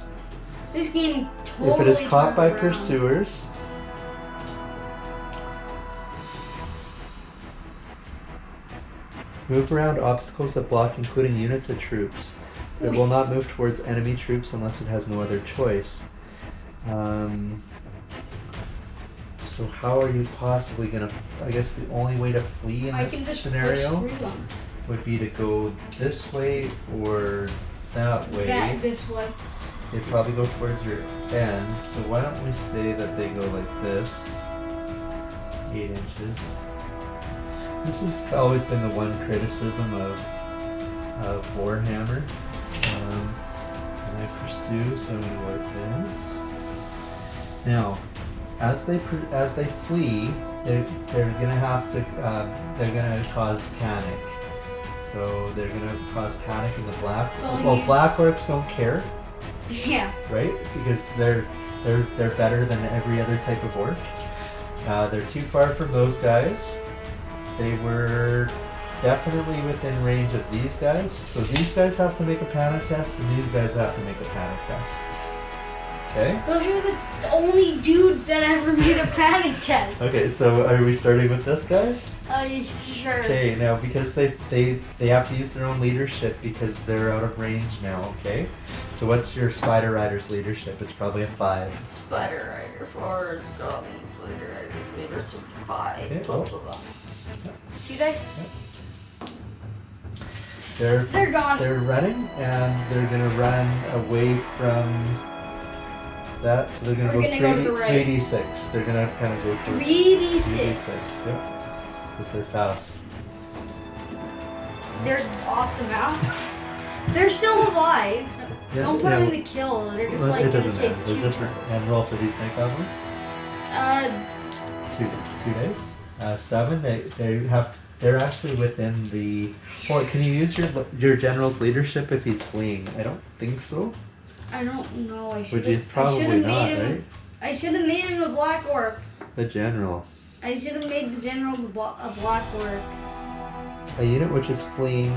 This game totally If it is caught turned by around. pursuers, move around obstacles that block, including units of troops. It will not move towards enemy troops unless it has no other choice. So how are you possibly gonna? I guess the only way to flee in I this can just scenario push through them. would be to go this way or that way. This way. They probably go towards your end. So why don't we say that they go like this, 8 inches. This has always been the one criticism of Warhammer. And I pursue, so we go like this. Now, as they flee, they're gonna have to they're gonna cause panic. So they're gonna cause panic in the black. Well, black orcs don't care, Yeah. right? Because they're better than every other type of orc. They're too far from those guys. They were definitely within range of these guys. So these guys have to make a panic test, and these guys have to make a panic test. Okay. Those are the only dudes that ever made a panic test. Okay, so are we starting with this, guys? Sure. Okay, now because they have to use their own leadership because they're out of range now, okay? So what's your Spider Rider's leadership? It's probably a 5. Spider Rider, Orcs, Goblins, Spider Rider's leadership 5. Okay, Blah, well. blah, blah. 2 dice? They're gone. They're running, and they're gonna run away from that. So they're gonna We're go gonna go to the right. 3d6. They're gonna kind of go to 3d6. 3d6. Yep. Because they're fast. They're off the map. They're still alive. Yeah, Don't put them in the kill. They're just well, like it gonna doesn't take matter. 2 They're just turns. and roll for these night goblins. 2 days. 7. They're actually within the. Or can you use your general's leadership if he's fleeing? I don't think so. I don't know. I should. Would you probably not, right? I should have made him a black orc. The general. I should have made the general a black orc. A unit which is fleeing.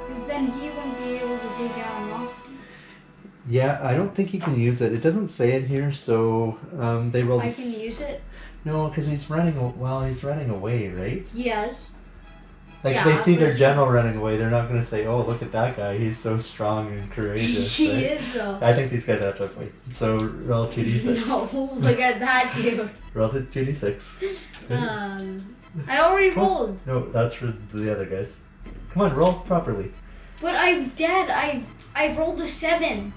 Because then he wouldn't be able to take out a monster. Yeah, I don't think you can use it. It doesn't say in here, so they will. I can use it. No, because he's running. Well, he's running away, right? Yes. Like Yeah, they see their but- general running away, they're not going to say, "Oh, look at that guy. He's so strong and courageous." He right? is though. I think these guys have to fight. So roll 2d6. No, look at that dude. Roll the 2d6. I already Come on. rolled. No, that's for the other guys. Come on, roll properly. But I'm dead. I rolled a 7.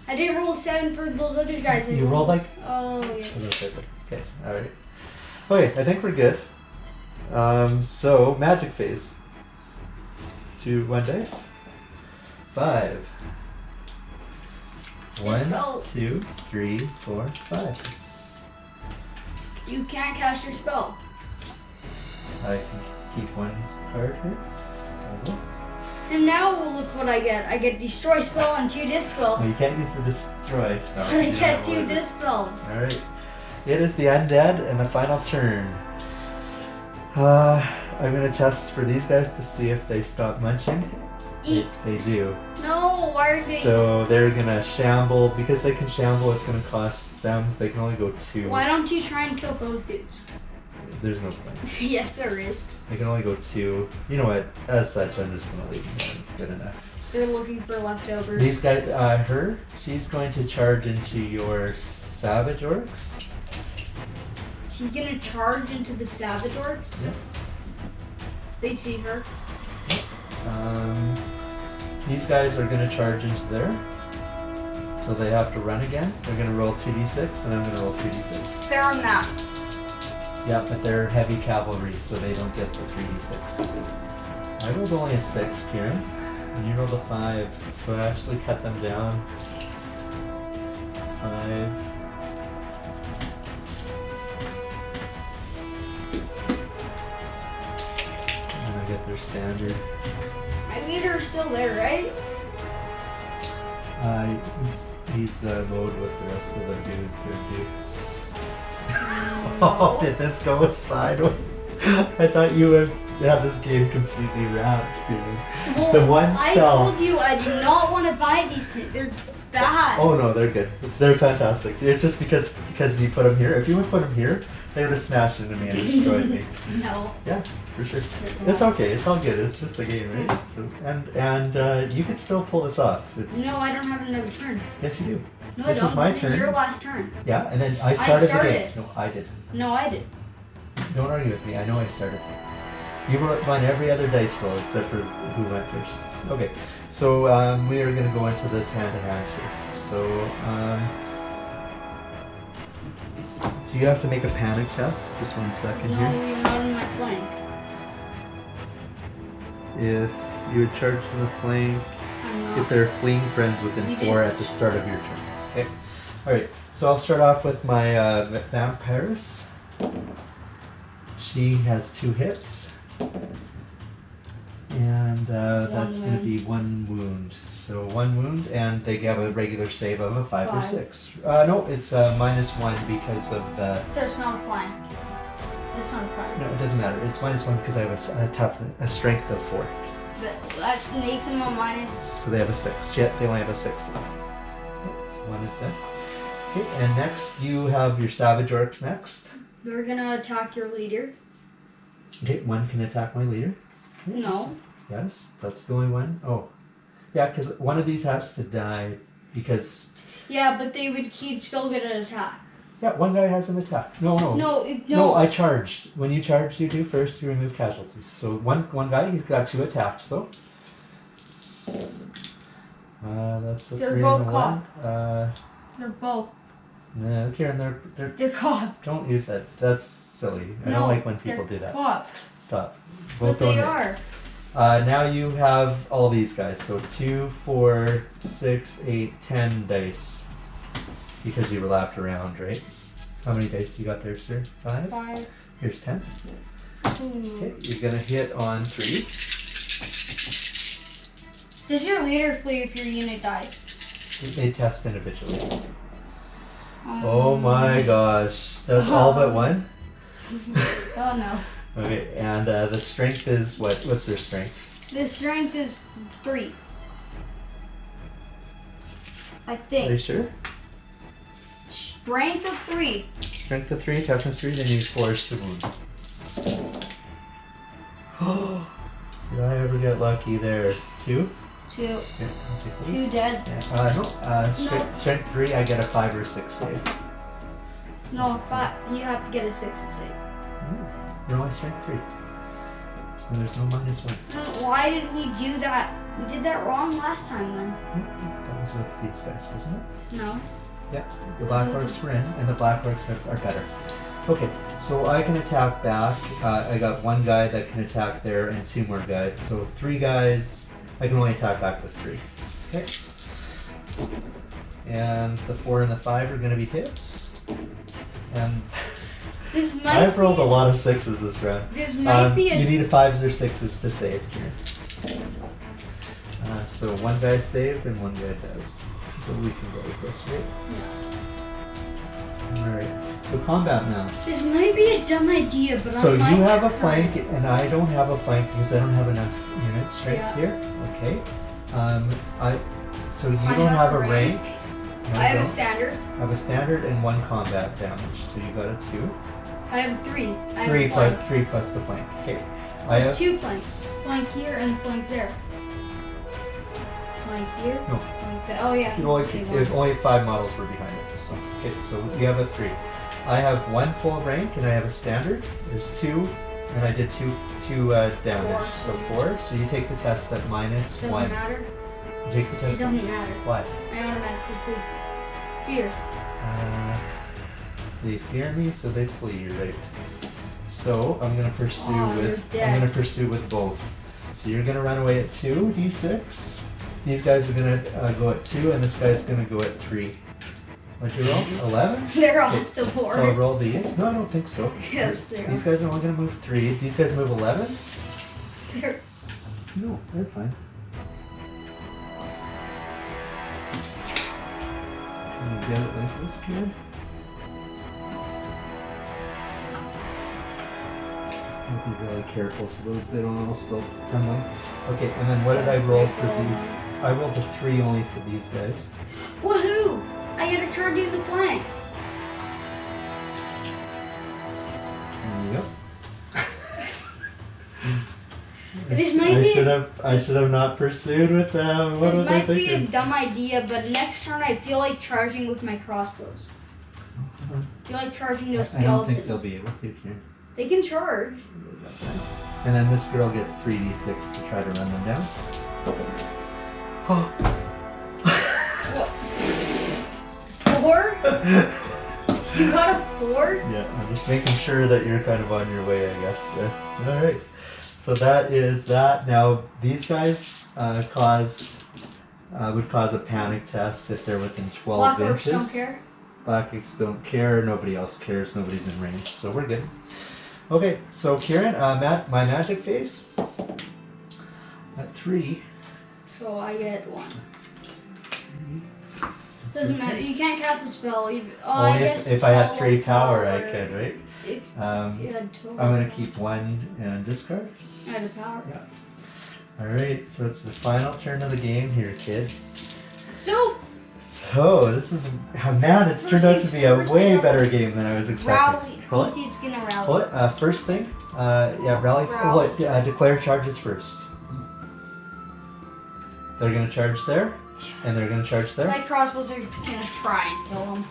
I didn't roll a 7 for those other guys. You rolled like. Oh yeah. Okay, all right. Okay, I think we're good. So magic phase. 1 dice. 5. spell. 1, 2, 3, 4, 5. You can't cast your spell. I can keep 1 card here. So, And now look what I get. I get destroy spell and 2 dispels. well, you can't use the destroy spell. But I You get don't know 2 what it is. dispels. All right. It is the undead and the final turn. I'm gonna test for these guys to see if they stop munching. Eat. They do. No, why are they? So they're gonna shamble. Because they can shamble, it's gonna cost them. They can only go 2. Why don't you try and kill those dudes? There's no point. Yes, there is. They can only go 2. You know what? As such, I'm just gonna leave them there. It's good enough. They're looking for leftovers. These guys, she's going to charge into your savage orcs. She's gonna charge into the savage orcs. Yep. They see her. These guys are going to charge into there. So they have to run again. They're going to roll 2d6, and I'm going to roll 2d6. Fair on that. Yeah, but they're heavy cavalry, so they don't get the 3d6. I rolled only a 6, Kieran. And you rolled a 5, so I actually cut them down. 5. And I get their standard. My leader's still there, right? He's load with the rest of the dudes here too. Oh, did this go sideways? I thought you would have this game completely wrapped, dude. Well, The one I spell. told you I do not want to buy these things. They're bad. Oh no, they're good. They're fantastic. It's just because you put them here. If you would put them here, they would have smashed into me and destroyed me. No. Yeah, for sure. It's okay. It's all good. It's just a game, right? So and you could still pull this off. It's No, I don't have another turn. yes, you do. No, This I don't. is my This turn. is your last turn. Yeah, and then I started the started game. it. No, I did. No, I did. Don't argue with me. I know I started. You won every other dice roll except for who went first. Okay, so we are going to go into this hand-to-hand here. So, do you have to make a panic test? Just 1 second No, here. you're not in my flank. If you would charge to the flank, I'm not. if there are fleeing friends within You 4 did. at the start of your turn. Okay. All right. So I'll start off with my vampiress. She has 2 hits. And that's going to be 1 wound. So 1 wound, and they have a regular save of a 5 or 5. 6. No, it's -1 because of the. There's not a flank. It's not a 5. No, it doesn't matter. It's -1 because I have a strength of 4. But that makes him a minus. So they have a 6. Yet they only have a 6 though. Okay, so 1 is dead. Okay, and next you have your savage orcs next. They're gonna attack your leader. Okay, 1 can attack my leader. Yes. No. Yes, that's the only one. Oh, yeah, because one of these has to die because. Yeah, but he'd still get an attack. Yeah, one guy has an attack. No. No, I charged. When you charge, you do first. You remove casualties. So one guy, he's got 2 attacks though. That's a 3 and a 1. They're both. No, Kieran, They're cocked. don't use that. That's silly. I don't like when people do that. Cocked. Stop. But they are. Now you have all these guys. So 2, 4, 6, 8, 10 dice. Because you were lapped around, right? How many dice you got there, sir? 5? 5. Here's 10. Okay, you're gonna hit on 3s. Does your leader flee if your unit dies? They test individually. Oh my gosh. That's all but 1? Oh no. Okay, and the strength is what? What's their strength? The strength is 3. I Are you think. sure? Strength of 3. Strength of 3, toughness 3, then you force the wound. Oh, did I ever get lucky there? 2? 2. Yeah, I'll take 2 these. dead. Yeah, no, strength 3, I get a 5 or 6 save. No, 5. You have to get a 6 to save. You're only strength 3. So there's no -1. Why did we do that? We did that wrong last time then. That was with these guys, wasn't it? No. Yeah, the black orcs were in, and the black orcs are better. Okay, so I can attack back. I got 1 guy that can attack there, and 2 more guys. So 3 guys. I can only attack back with 3. Okay. And the 4 and the 5 are going to be hits. And This might I've rolled be, a lot of 6s this round. This might be a. You need 5s or 6s to save here. So 1 guy saved and 1 guy does. So we can go with this, right? Yeah. Alright. So combat now. This might be a dumb idea, but So I might you have a try. flank and I don't have a flank because I don't have enough unit strength Yeah. here. Okay. So you I don't have have a a rank. rank. No, I you have a don't. standard. I have a standard and 1 combat damage. So you got a 2. I have 3. I have 3 a plus flank. 3 plus the flank. Okay. I There's have 2 flanks. Flank here and flank there. Flank here. No. Flank there. Oh yeah. only 5 models were behind it. So okay, so you have a 3. I have 1 full rank and I have a standard. Is 2, and I did 2 damage. 4. So 4. So you take the test at -1. Doesn't matter. You take the It test. doesn't matter. Why? I automatically flee. Fear. They fear me, so they flee. You're right. So I'm gonna pursue Oh, you're with. dead. I'm gonna pursue with both. So you're gonna run away at 2 d6. These guys are gonna go at 2, and this guy's gonna go at 3. What'd you roll? 11. They're off the board. So I'll roll these. No, I don't think so. Yes, they are. These guys are only gonna move 3. These guys move 11. They're No, they're fine. Can you get it like this, kid? Be really careful so those they don't all still tumbling. Okay, and then what did I roll for these? I rolled a 3 only for these guys. woohoo! I gotta charge you in the flank. Yep. This might be. I should have not pursued with them. What This was I might be a thinking? dumb idea, but next turn I feel like charging with my crossbows. I feel like charging those I don't skeletons. think they'll be able to here. They can charge. And then this girl gets 3d6 to try to run them down. Oh. 4? You got a 4? Yeah, I'm just making sure that you're kind of on your way, I guess. All right. So that is that. Now these guys would cause a panic test if they're within 12 Black inches. orcs don't care. Black orcs don't care. Nobody else cares. Nobody's in range, so we're good. Okay, so Kieran, my magic phase at 3. So I get 1. Doesn't matter. You can't cast a spell. I guess if I had spell 3 like power, I power. could, right? If you had total. I'm gonna keep one and discard. Add a power. Yeah. All right, so it's the final turn of the game here, kid. So This is man. It's turned out to be a way better game than I was expecting. rally. He's gonna rally. Pull it. First thing, rally. Rally. Declare charges first. They're gonna charge there, and they're gonna charge there. My crossbows are gonna try and kill him.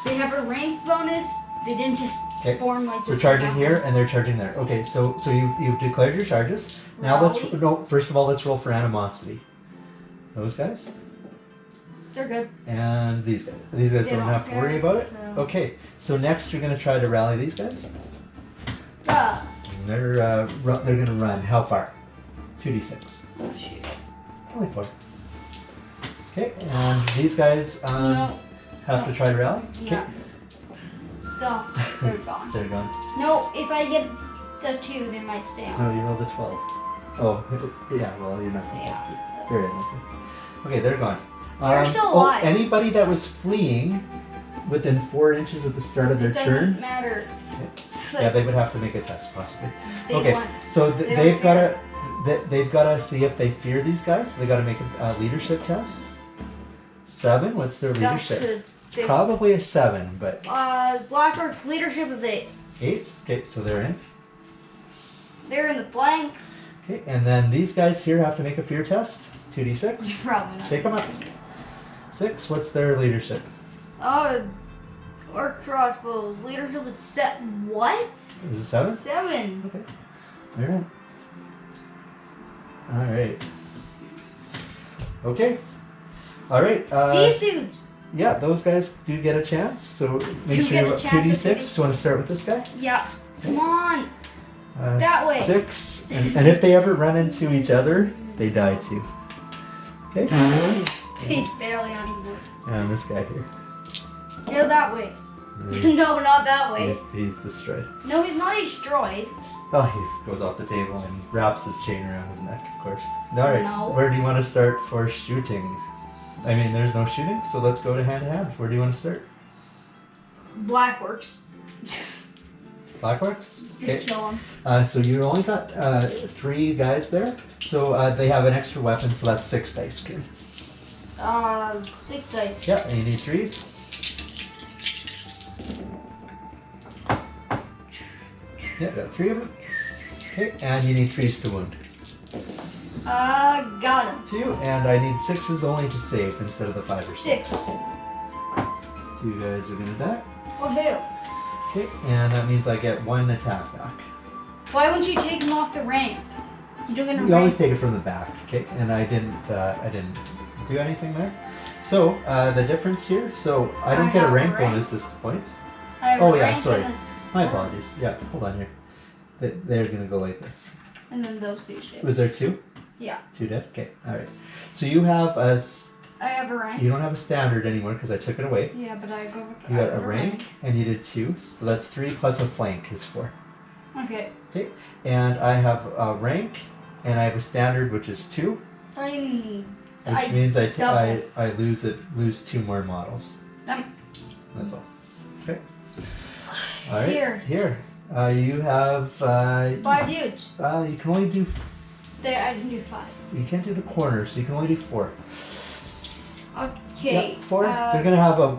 They have a rank bonus. They didn't just form like. So charging here, and they're charging there. Okay, so you've declared your charges. Now first of all, let's roll for animosity. Those guys. They're good. And these guys. These guys don't have to worry about it. No. Okay, so next you're gonna try to rally these guys. They're gonna run. How far? 2d6. Oh shit. Only 4. Okay, and these guys have to try to rally. Okay. Yeah. No, they're gone. They're gone. No, if I get the 2, they might stay on. No, you rolled a 12. Oh, yeah. Well, you're not. Yeah. They're in. Okay, they're gone. They're still alive. Anybody that was fleeing within 4 inches at the start of their turn. Doesn't matter. Yeah, they would have to make a test possibly. They Okay, want- so they they've don't got to they've got to see if they fear these guys. They got to make a leadership test. 7. What's their leadership? Probably a 7, but Black Orc leadership of 8. 8. Okay, so they're in. They're in the flank. Okay, and then these guys here have to make a fear test. 2d6. Probably not. Take them up. 6. What's their leadership? Orc crossbows leadership is set. What? Is it 7? 7. Okay. They're in. All right. Okay. All right. These dudes. Yeah, those guys do get a chance. So make Do sure get you a have chance 2d6. at Do you want to start with this guy? Yeah. Come on. That way. 6. And if they ever run into each other, they die too. Okay. He's barely on the board. And this guy here. Go that way. No, not that way. He's destroyed. No, he's not destroyed. Oh, he goes off the table and wraps his chain around his neck, of course. All right. No. Where do you want to start for shooting? I mean, there's no shooting, so let's go to hand to hand. Where do you want to start? Black works. Blackworks? Just kill him. So you only got 3 guys there. So they have an extra weapon, so that's 6 dice. Good. 6 dice. Yeah, and you need 3s. Yeah, got 3 of them. Okay, and you need 3s to wound. Got him. 2, and I need 6s only to save instead of the 5 or 6. 6. 2 guys are gonna die. Oh, who? Okay, and that means I get 1 attack back. Why wouldn't you take him off the rank? You don't get a You rank. always take it from the back, okay? And I didn't do anything there. So the difference here. So I don't get a have a rank rank. bonus this point. I have Oh, a yeah, rank sorry. and a My apologies. Yeah, hold on here. They're gonna go like this. And then those 2 shapes. Was there 2? Yeah. 2 dead. Okay, all right. So you have a. I have a rank. You don't have a standard anymore because I took it away. Yeah, but I go. You got a rank, and you did 2, so that's 3 plus a flank is 4. Okay. Okay, and I have a rank, and I have a standard, which is 2, which means I lose 2 more models. That's all. Okay. All right. Here. You have. 5 dudes. You can only do. There, I can do 5. You can't do the corners, so you can only do 4. Okay. Yep, 4. They're gonna have a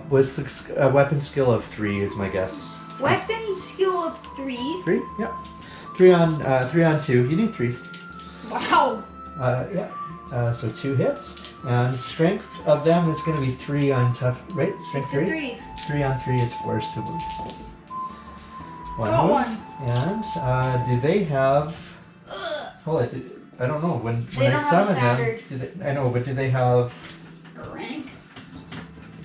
weapon skill of 3, is my guess. Weapon skill of 3. 3? Yep. 3 on 2. You need 3s. Wow. Yeah. So 2 hits, and strength of them is going to be 3 on tough. Right? Strength It's a 3. 3. 3 on 3 is forced to wound. 1 Got wound. And do they have? Well, I don't know when They I don't have a summon them. standard. I know, but do they have? A rank.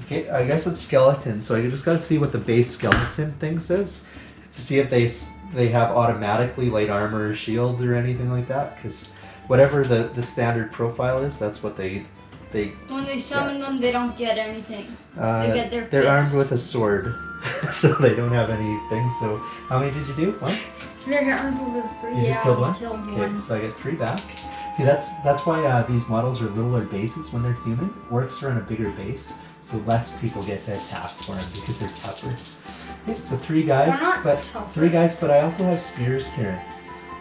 Okay, I guess it's skeleton. So I just got to see what the base skeleton thing says to see if they have automatically light armor or shield or anything like that. Because whatever the standard profile is, that's what they. When they summon them, they don't get anything. They get their They're armed fists. with a sword, so they don't have anything. So how many did you do? 1? They're armed with 3. You just killed 1? Killed Okay, 1. so I get 3 back. See, that's why these models are littler bases when they're human. Orcs are on a bigger base, so less people get to attack for them because they're tougher. Okay, so 3 guys, They're not but tough. 3 guys, but I also have spears, Kieran.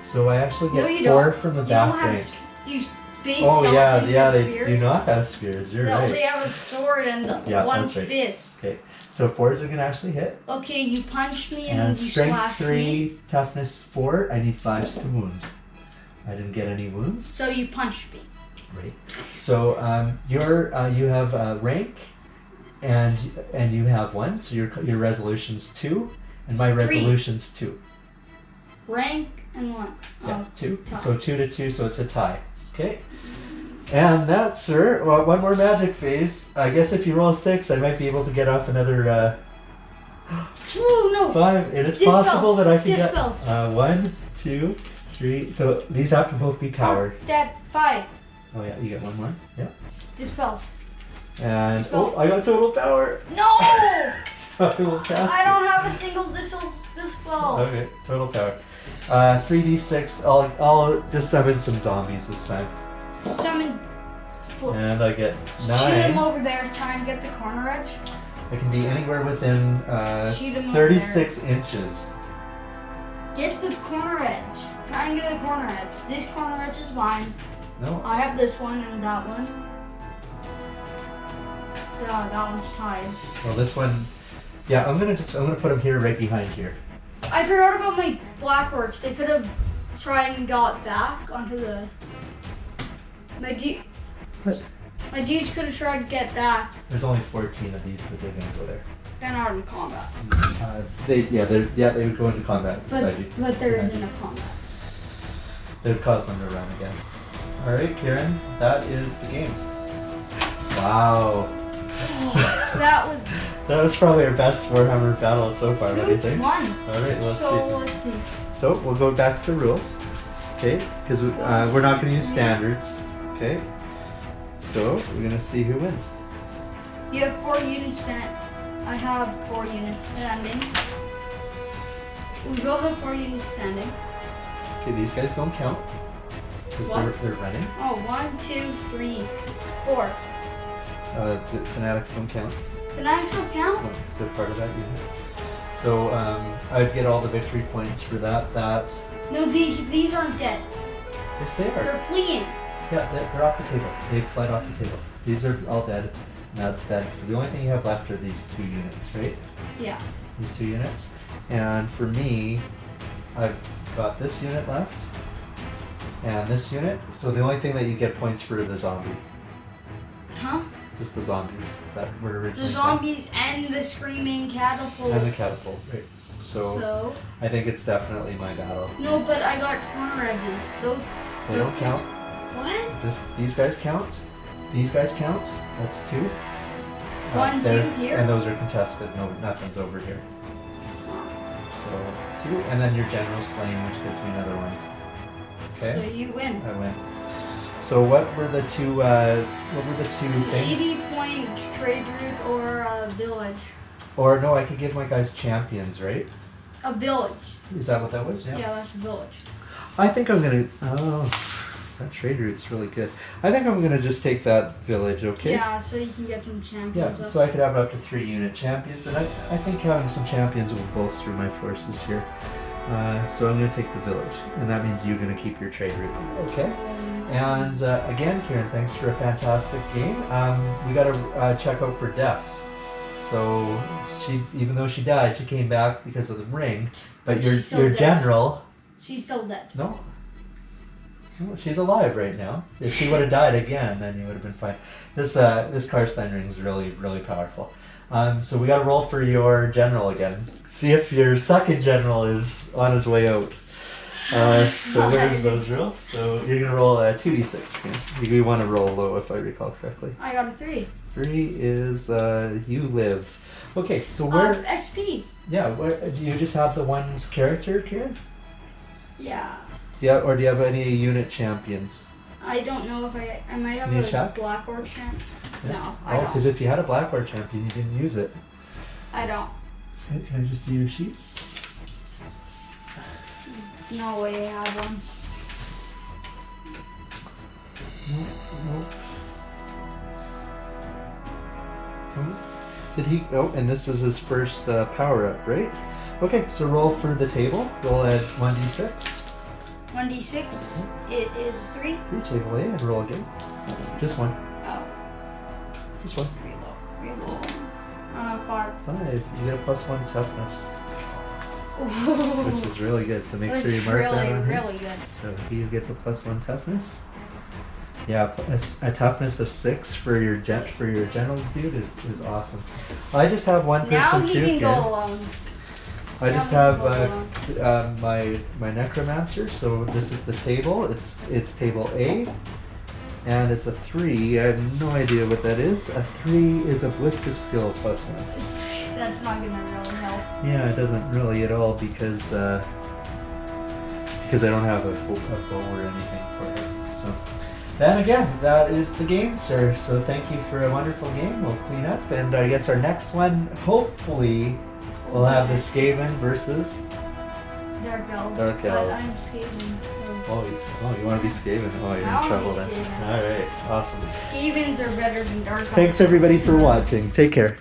So I actually No, get you 4 don't. from the You back don't have rank. you base Oh yeah, skeletons yeah, with they spears. do not have spears. You're No, right. they have a sword and Yeah, one that's right. fist. Okay, so 4s are gonna actually hit. Okay, you punch me and, And you strength slash 3, me. toughness 4. I need 5s to wound. I didn't get any wounds. So you punch me. Right. So you have rank, and you have 1. So your resolution's 2, and my resolution's 2. Rank and 1. Yeah, Oh, 2. tie. So 2 to 2. So it's a tie. Okay. And that, sir. Well, one more magic phase. I guess if you roll a 6, I might be able to get off another. Ooh, no. 5. It is Dispels. possible that I can Dispels. get 1, 2, 3. So these have to both be powered. That 5. Oh yeah, you get 1 more. Yeah. Dispels. And Dispel. oh, I got total power. No! So I will cast. I don't have a single dispel. Okay, total power. 3d6. I'll just summon some zombies this time, Summon. and I get Shoot him 9. over there. Try and get the corner edge. I can be anywhere within Shoot him over 36 inches. there. Get the corner edge. Try and get a corner edge. This corner edge is mine. No. I have this one and that one. That one's tied. Well, this one. Yeah, I'm gonna put him here, right behind here. I forgot about my black orcs. They could have tried and got back onto the. My dudes could have tried to get back. There's only 14 of these, but they're gonna go there. They're not in combat. They would go into combat beside you. But there Behind isn't you. a combat. It would cause them to run again. All right, Kieran, that is the game. Wow. That was That was probably our best Warhammer battle so far, what do you think? 2-1. All right, let's So see. let's see. So we'll go back to the rules, okay? Because we're not going to use standards, okay? So we're going to see who wins. You have 4 units sent. I have 4 units standing. We both have 4 units standing. Okay, these guys don't count because What? they're running. Oh, 1, 2, 3, 4. The fanatics don't count. Can I actually count? No, because they're part of that unit. So I'd get all the victory points for that. No, these aren't dead. Yes, they are. They're fleeing. Yeah, they're off the table. They've fled off the table. These are all dead. And that's dead. So the only thing you have left are these 2 units, right? Yeah. These 2 units. And for me, I've got this unit left and this unit. So the only thing that you get points for are the zombie. Huh? Just the zombies that were originally. The zombies and the screaming catapults. And the catapult, right? So I think it's definitely my battle. No, but I got corner edges. They don't those count. What? These guys count. These guys count. That's 2. 1, 2 here. And those are contested. No, nothing's over here. So 2, and then your general slain, which gets me another 1. Okay. So you win. I win. So what were the 2? What were the 2 things? 80-point trade route or a village. Or no, I could give my guys champions, right? A village. Is that what that was? Yeah, that's a village. I think I'm gonna. Oh, that trade route's really good. I think I'm gonna just take that village. Okay. Yeah, so you can get some champions. Yeah, up. so I could have up to 3 unit champions, and I think having some champions will bolster my forces here. So I'm going to take the village, and that means you're going to keep your trade route. Okay. And again, Kieran, thanks for a fantastic game. We got to check out for deaths. So even though she died, she came back because of the ring. But But your she's still dead. general. She's still dead. No. No, she's alive right now. If she would have died again, then you would have been fine. This Karstein ring is really, really powerful. So we got to roll for your general again. See if your second general is on his way out. So there's those rolls. So you're gonna roll a 2d6. You want to roll low, if I recall correctly. I got a 3. 3 is you live. Okay, so where? XP. Yeah. Where, do you just have the 1 character, Kieran? Yeah. Yeah, or do you have any unit champions? I don't know if I might have Need a a check? black orc champ. Yeah. No, I Oh, don't. because if you had a black orc champion, you didn't use it. I don't. Okay, can I just see your sheets? No way I have one. No. Did he? Oh, and this is his first power up, right? Okay, so roll for the table. Roll at 1d6. 1d6. It is 3. 3 table A, and roll again. Just one. Oh. Just one. Reload. 5. 5. You get a +1 toughness, Ooh. which is really good. So make sure It's you mark that on him. really good. So he gets a +1 toughness. Yeah, a toughness of 6 for your general dude is awesome. I just have one person Now he shoot. can go alone. I just have my Necromancer. So this is the table. It's table A, and it's a 3. I have no idea what that is. A 3 is a ballistic skill +1. That's not gonna really help. Yeah, it doesn't really at all because I don't have a bow or anything for it. So. And again, that is the game, sir. So thank you for a wonderful game. We'll clean up, and I guess our next one, hopefully, we'll have the Skaven versus. Dark Elves. Dark But Elves. I'm Skaven. Oh, you want to be Skaven? Oh, you're I in wanna trouble be then. Skaven. All right, awesome. Skavens are better than Dark Elves. Thanks everybody for watching. Take care.